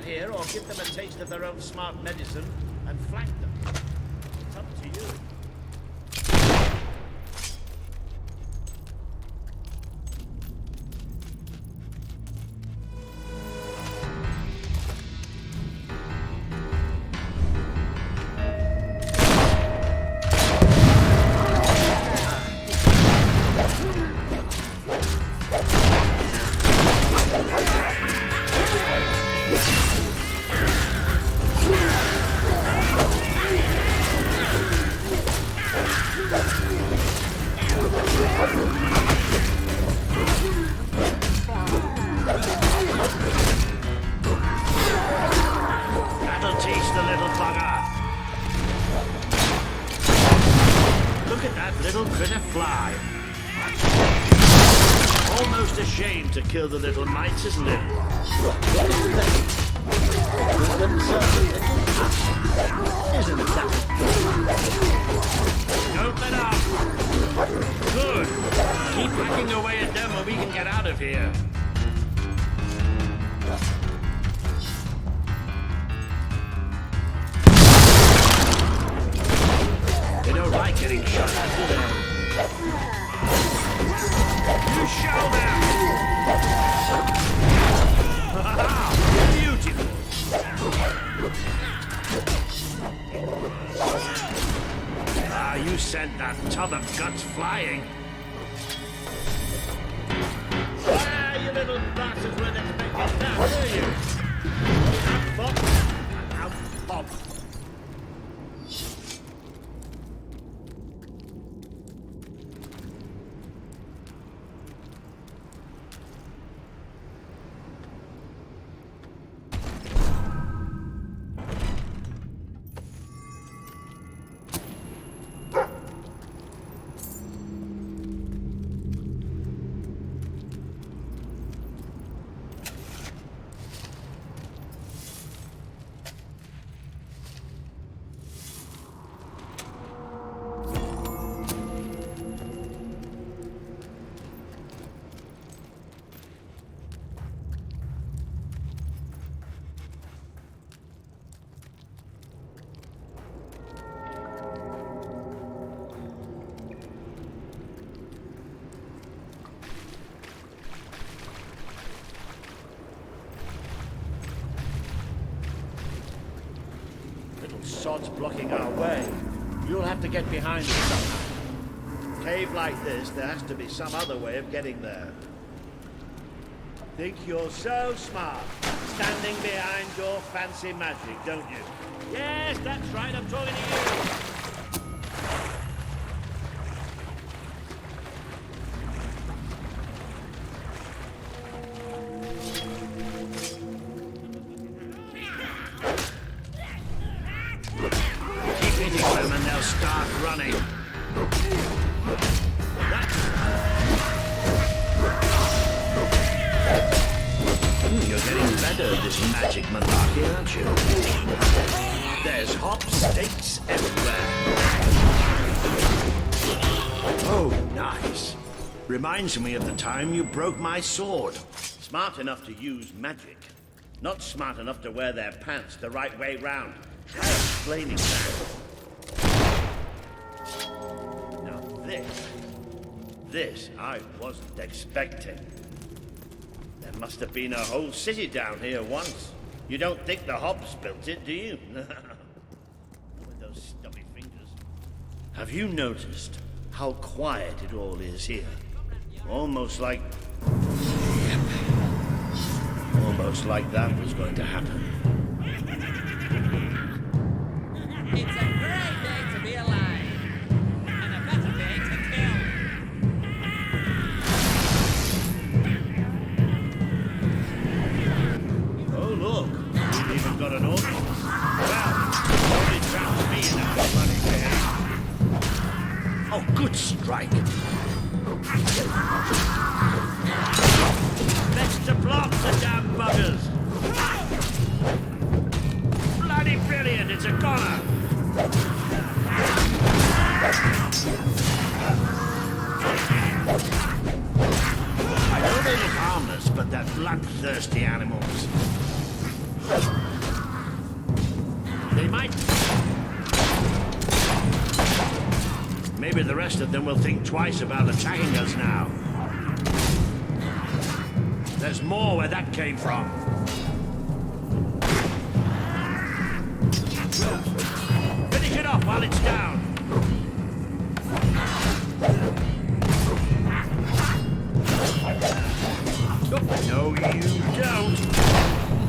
U: Here, or give them a taste of their own smart medicine and flank them. It's up to you. Kill the little mites, isn't it? Isn't that? Don't let up. Good. Keep hacking away at them and we can get out of here. They don't like getting shot at, do they? You show them! Beautiful! Ah, you sent that tub of guts flying. Ah, you little bastards weren't expecting that, were you? Pop. Now pop. Sod's blocking our way. You'll have to get behind it somehow. Cave like this, there has to be some other way of getting there. Think you're so smart, standing behind your fancy magic, don't you? Yes, that's right, I'm talking to you. start running. You're getting better at this magic malarkey, aren't you? There's hop stakes everywhere. Oh, nice. Reminds me of the time you broke my sword. Smart enough to use magic. Not smart enough to wear their pants the right way round. Try explaining that. Now this I wasn't expecting. There must have been a whole city down here once. You don't think the Hobbs built it, do you? With those stubby fingers. Have you noticed how quiet it all is here? Almost like that was going to happen.
I: It's a great day to be alive. And a better day to kill.
U: Oh, look. We've even got an audience. Well, it only traps me in that funny game. Oh, good strike. Best to block the damn buggers. Bloody brilliant, it's a goner. I know they look harmless, but they're bloodthirsty animals. They might... Maybe the rest of them will think twice about attacking us now. There's more where that came from. Finish it off while it's down. No, you don't.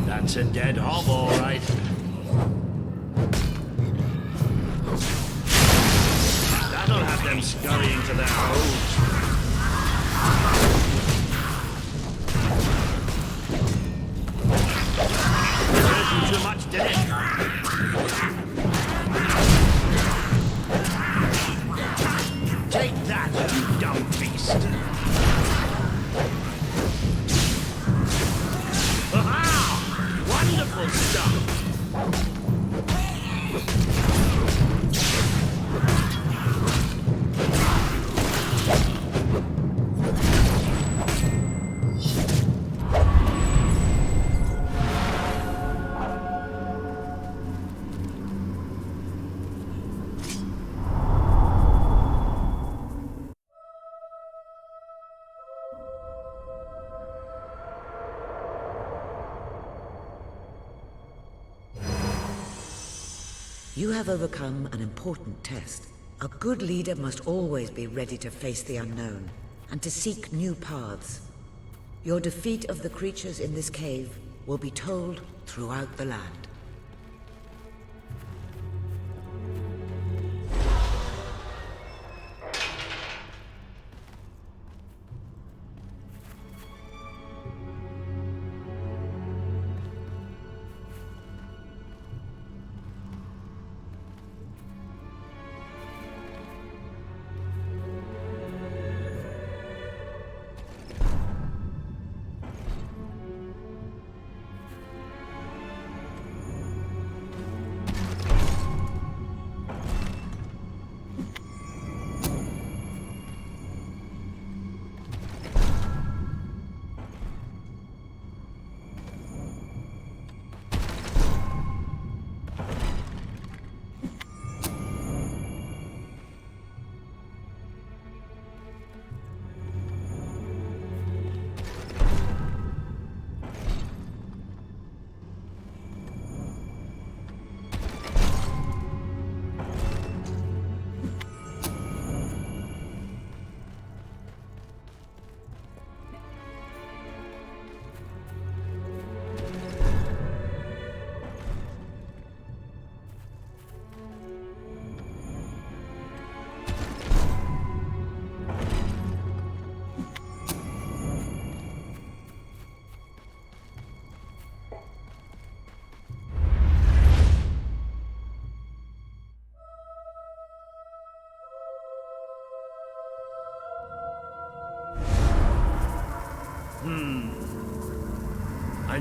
U: That's a dead hob, all right. That'll have them scurrying to their holes. Too much, did it? Take that, you dumb beast! Aha! Wonderful stuff!
W: You have overcome an important test. A good leader must always be ready to face the unknown, and to seek new paths. Your defeat of the creatures in this cave will be told throughout the land.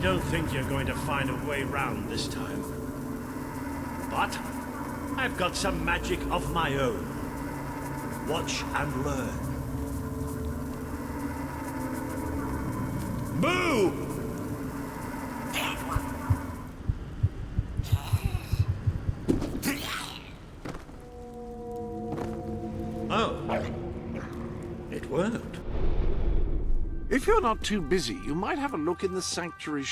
U: don't think you're going to find a way round this time. But I've got some magic of my own. Watch and learn. Move! Oh. It worked.
A: If you're not too busy, you might have a look in the sanctuary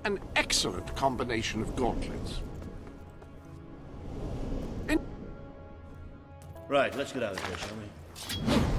A: an excellent combination of gauntlets.
U: Right, let's get out of here, shall we?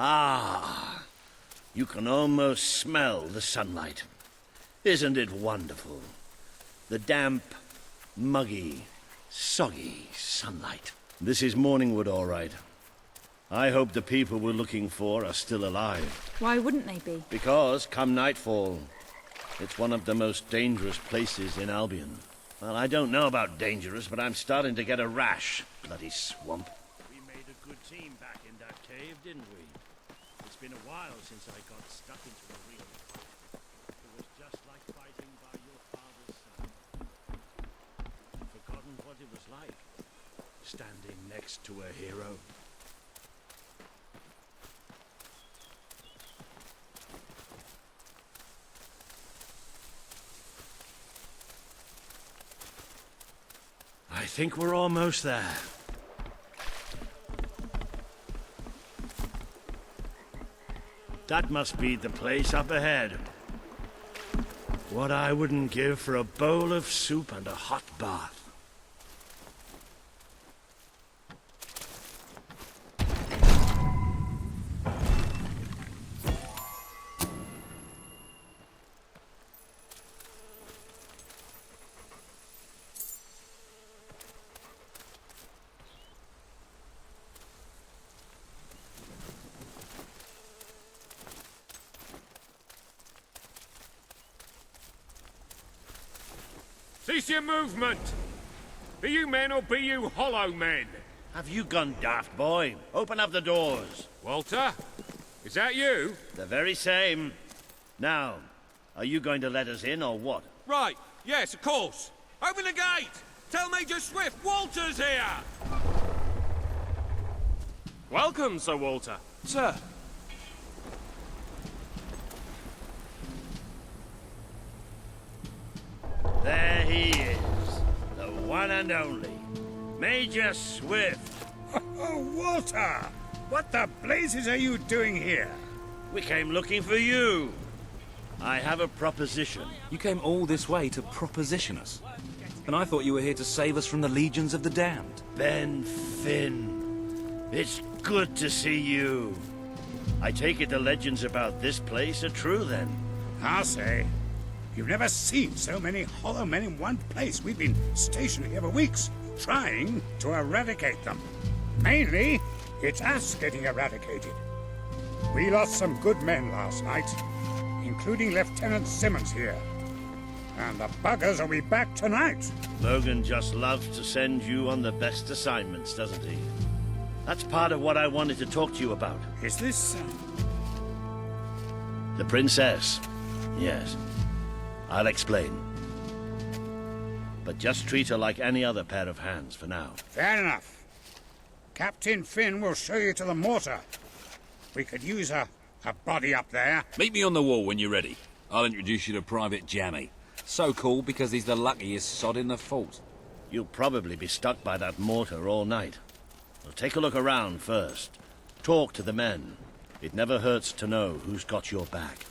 U: Ah, you can almost smell the sunlight. Isn't it wonderful? The damp, muggy, soggy sunlight. This is Morningwood, all right. I hope the people we're looking for are still alive.
J: Why wouldn't they be?
U: Because, come nightfall, it's one of the most dangerous places in Albion. Well, I don't know about dangerous, but I'm starting to get a rash. Bloody swamp. We made a good team back in that cave, didn't we? It's been a while since I got stuck into a real fight. It was just like fighting by your father's side. I've forgotten what it was like, standing next to a hero. I think we're almost there. That must be the place up ahead. What I wouldn't give for a bowl of soup and a hot bath.
Q: Cease your movement! Be you men or be you hollow men?
U: Have you gone daft, boy? Open up the doors.
Q: Walter? Is that you?
U: The very same. Now, are you going to let us in or what?
Q: Right, yes, of course. Open the gate! Tell Major Swift Walter's here!
M: Welcome, Sir Walter. Sir.
U: There he is. The one and only. Major Swift.
O: Oh, Walter! What the blazes are you doing here?
U: We came looking for you. I have a proposition.
M: You came all this way to proposition us. And I thought you were here to save us from the legions of the damned.
U: Ben Finn. It's good to see you. I take it the legends about this place are true, then?
O: I'll say. You've never seen so many hollow men in one place. We've been stationed here for weeks, trying to eradicate them. Mainly, it's us getting eradicated. We lost some good men last night, including Lieutenant Simmons here. And the buggers will be back tonight.
U: Logan just loves to send you on the best assignments, doesn't he? That's part of what I wanted to talk to you about.
O: Is this...
U: The princess. Yes. I'll explain. But just treat her like any other pair of hands for now.
O: Fair enough. Captain Finn will show you to the mortar. We could use a body up there.
D: Meet me on the wall when you're ready. I'll introduce you to Private Jammy. So cool because he's the luckiest sod in the fort.
U: You'll probably be stuck by that mortar all night. Well, take a look around first. Talk to the men. It never hurts to know who's got your back.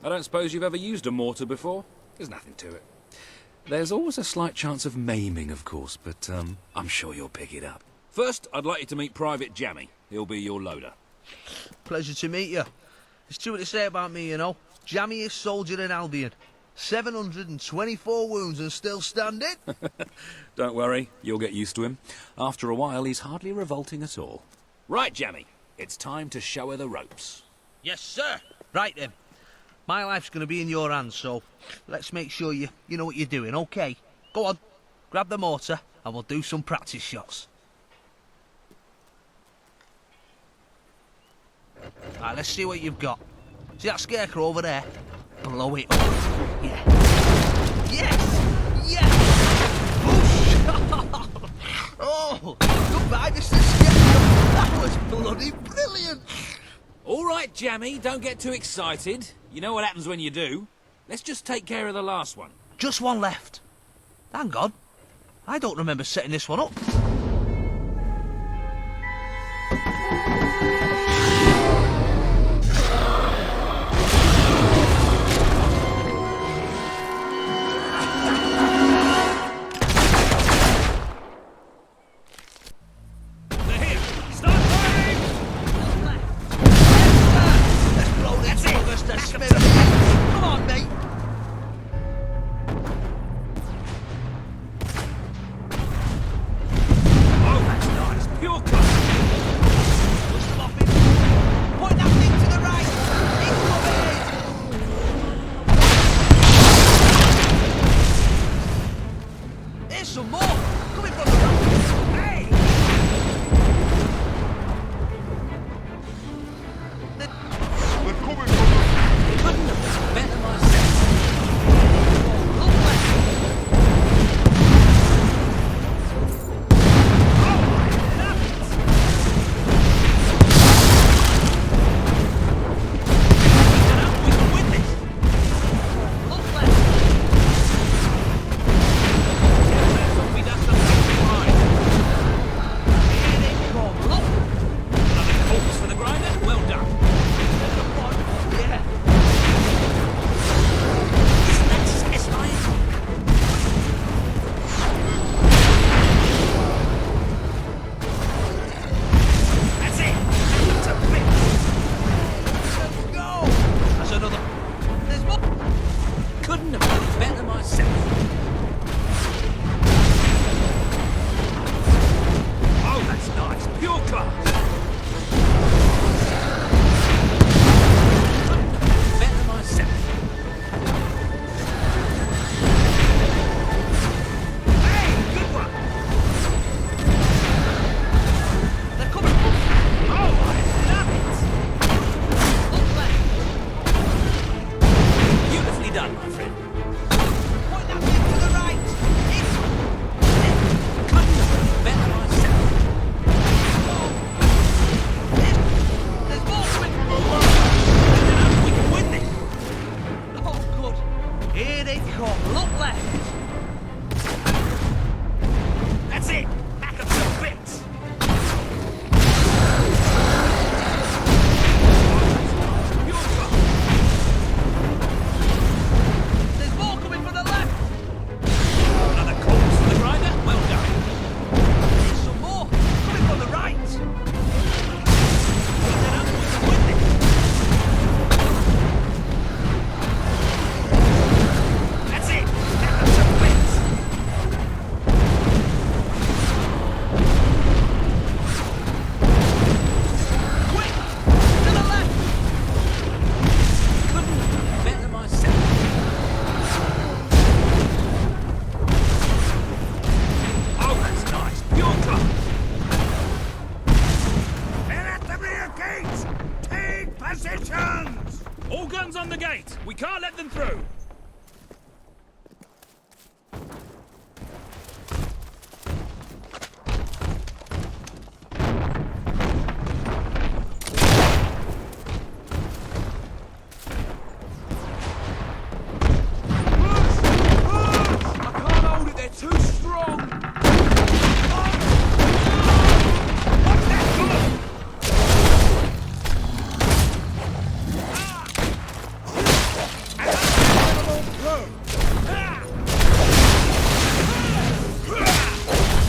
D: I don't suppose you've ever used a mortar before? There's nothing to it. There's always a slight chance of maiming, of course, but I'm sure you'll pick it up. First, I'd like you to meet Private Jammy. He'll be your loader.
X: Pleasure to meet you. There's too much to say about me, you know. Jammiest soldier in Albion. 724 wounds and still standing.
D: Don't worry, you'll get used to him. After a while, he's hardly revolting at all. Right, Jammy, it's time to show her the ropes.
X: Yes, sir. Right then. My life's going to be in your hands, so let's make sure you know what you're doing, okay? Go on, grab the mortar and we'll do some practice shots. Right, let's see what you've got. See that scarecrow over there? Blow it up. Yeah. Yes! Yes! Oh, goodbye, Mr. Scarecrow. That was bloody brilliant.
M: All right, Jammy, don't get too excited. You know what happens when you do. Let's just take care of the last one.
X: Just one left. Hang on. I don't remember setting this one up. Come on, mate.
M: Oh, that's nice. Pure cut.
X: Push them off him. Point that thing to the right. He's coming. Here's some more. Coming from the right. Hey!
Q: They're coming from the...
M: Couldn't have done better myself. Couldn't have done better myself. Oh, that's nice. Pure class. Couldn't have done better myself. Hey, good one. They're coming. Oh, I love it. Beautifully done, my friend. Point that thing to the right. Couldn't have done better myself. There's more coming. We can win this. Oh, good. Here they come. Look left. That's it. Back up some bits. There's more coming from the left. Another corpse for the grinder. Well done. There's some more coming from the right. That's it. Back up some bits. Quick! To the left. Couldn't have done better myself. Oh, that's nice. Pure club.
O: They're at the rear gates! Take positions!
M: All guns on the gate. We can't let them through. I can't hold it. They're too strong. What's that gun?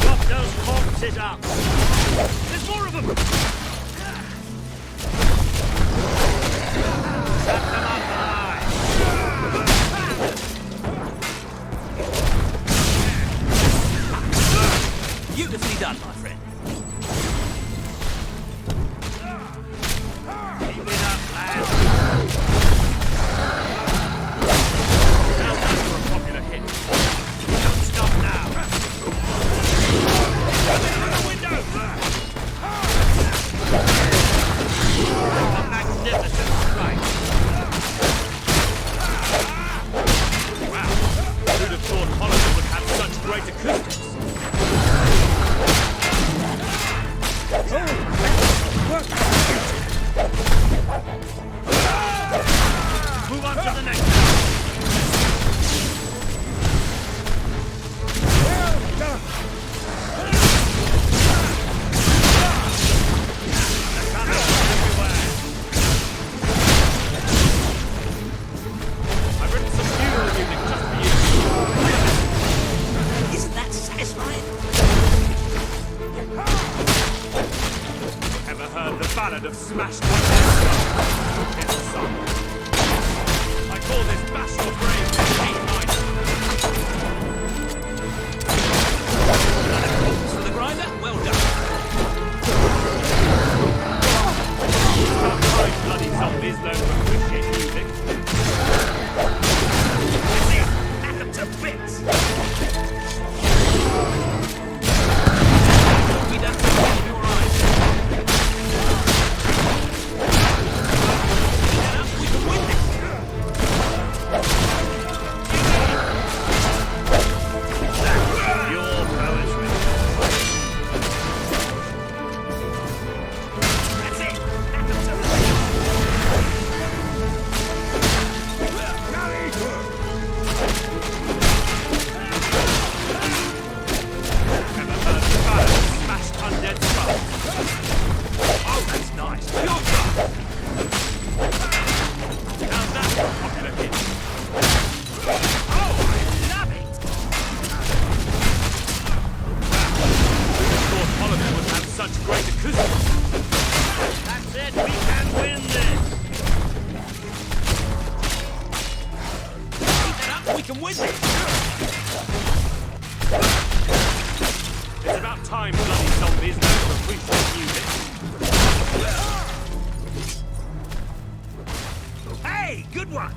U: Drop those corpses up.
M: There's more of them.
U: Set them up high.
M: Beautifully done, my friend.
U: Keep it up, lads. Now that's for a popular hit. Don't stop now.
M: Open the window.
U: A magnificent
H: ballad of smashed one in the sun. I call this Bashor Brave hate night.
X: To the grinder, well done.
H: Sometimes bloody zombies don't appreciate music. That's it! Hack them to bits!
X: We don't think your eyes. We can win this.
U: Your poetry.
H: That's it! Hack them to bits! Never heard of the ballad of smashed undead skulls? Oh, that's nice. Your turn. Now that's a popular hit. Oh, I love it! Who thought Holiday would have such great acoustics?
U: That's it, we can win this!
X: Keep that up, we can win this.
H: It's about time bloody zombies learn to appreciate music.
X: Hey, good one.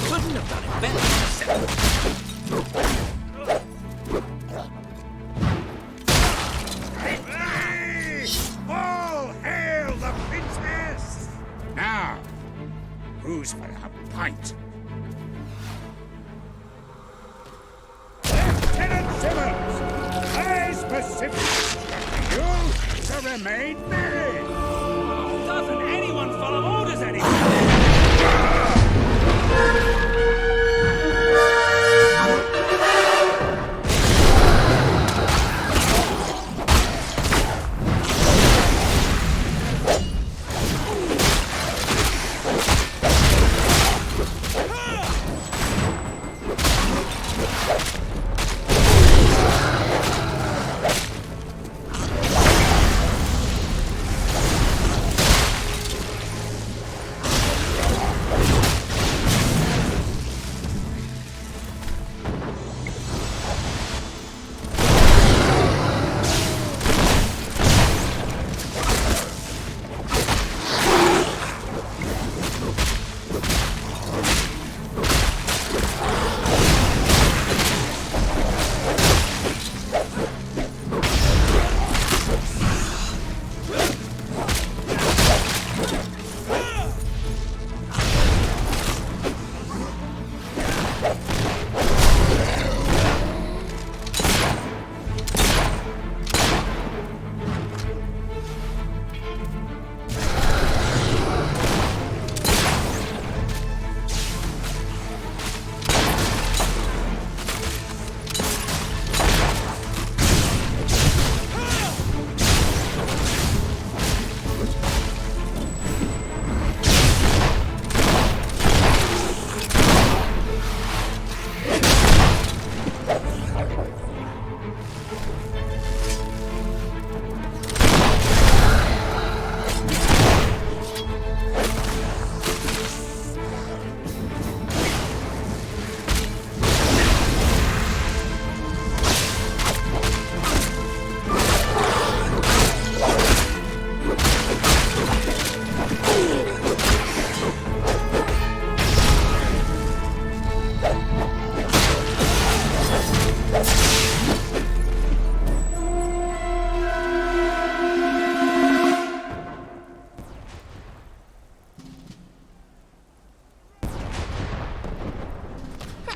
X: Couldn't have done it better myself.
O: All hail the princess! Now, who's for a pint? Lieutenant Simmons, I specifically instruct you to remain merry.
H: Doesn't anyone follow orders anymore?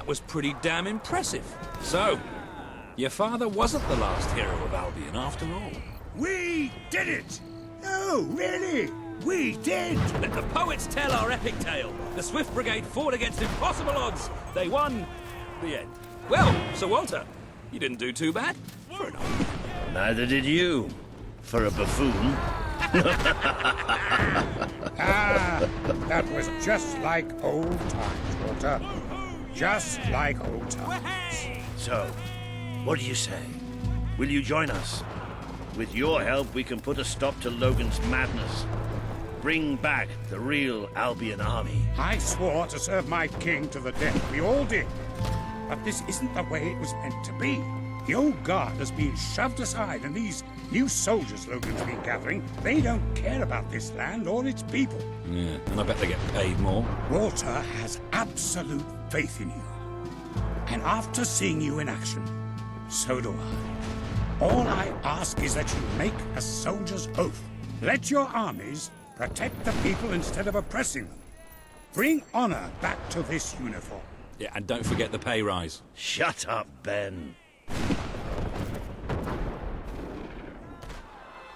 J: Was pretty damn impressive. So, your father wasn't the last hero of Albion after all.
O: We did it! Oh, really? We did!
J: Let the poets tell our epic tale. The Swift Brigade fought against impossible odds. They won. The end. Well, Sir Walter, you didn't do too bad. For an old.
U: Neither did you. For a buffoon.
O: Ah, the was just like old times, Walter. Just like old times.
U: So, what do you say? Will you join us? With your help, we can put a stop to Logan's madness. Bring back the real Albion army.
O: I swore to serve my king to the death. We all did. But this isn't the way it was meant to be. The old guard has been shoved aside, and these new soldiers Logan's been gathering, they don't care about this land or its people.
J: Yeah, and I bet they get paid more.
O: Walter has absolute faith in you. And after seeing you in action, so do I. All I ask is that you make a soldier's oath. Let your armies protect the people instead of oppressing them. Bring honor back to this uniform.
J: Yeah, and don't forget the pay rise.
U: Shut up, Ben.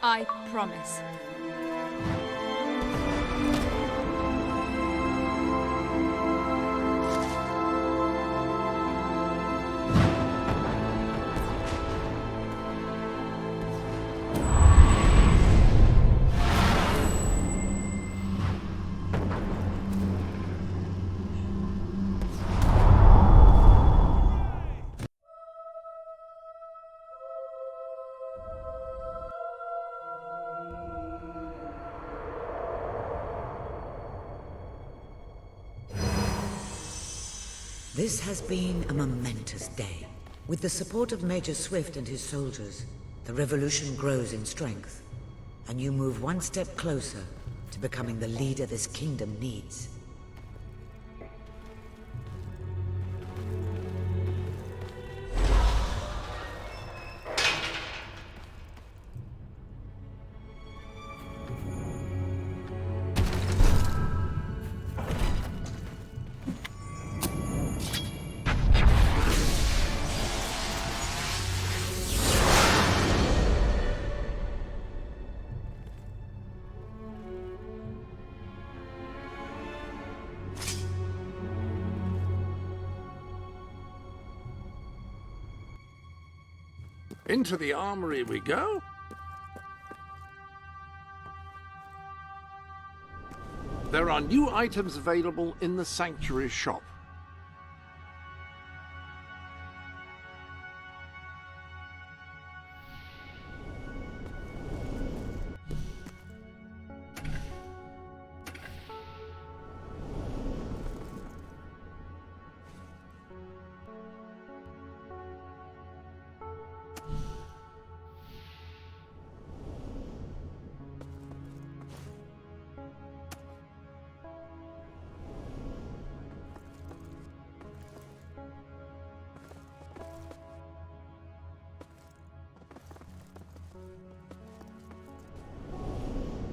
P: I promise.
W: This has been a momentous day. With the support of Major Swift and his soldiers, the revolution grows in strength, and you move one step closer to becoming the leader this kingdom needs.
A: Into the armory we go. There are new items available in the Sanctuary shop.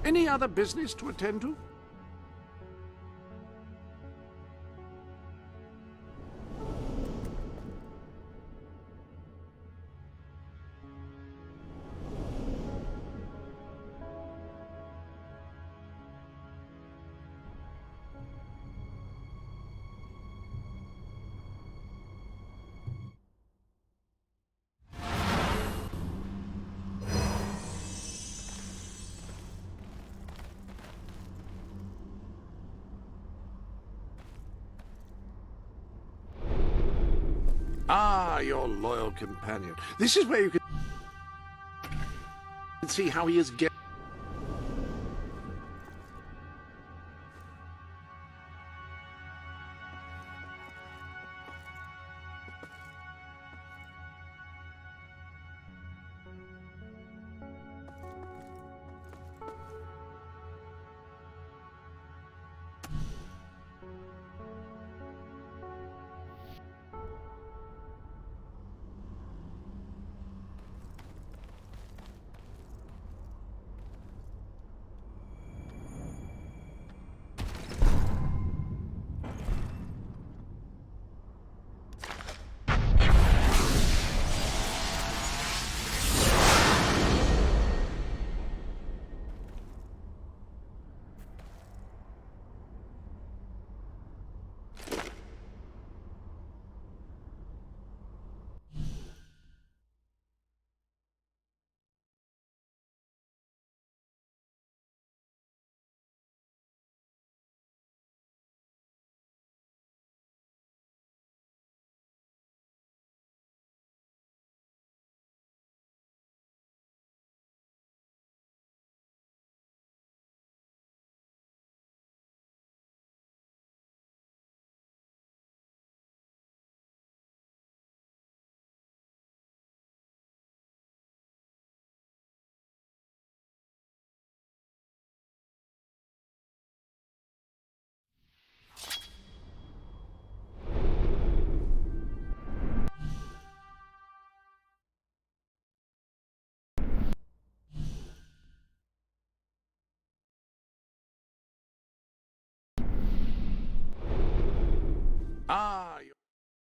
A: Any other business to attend to? Ah, your loyal companion. This is where you can see how he is getting.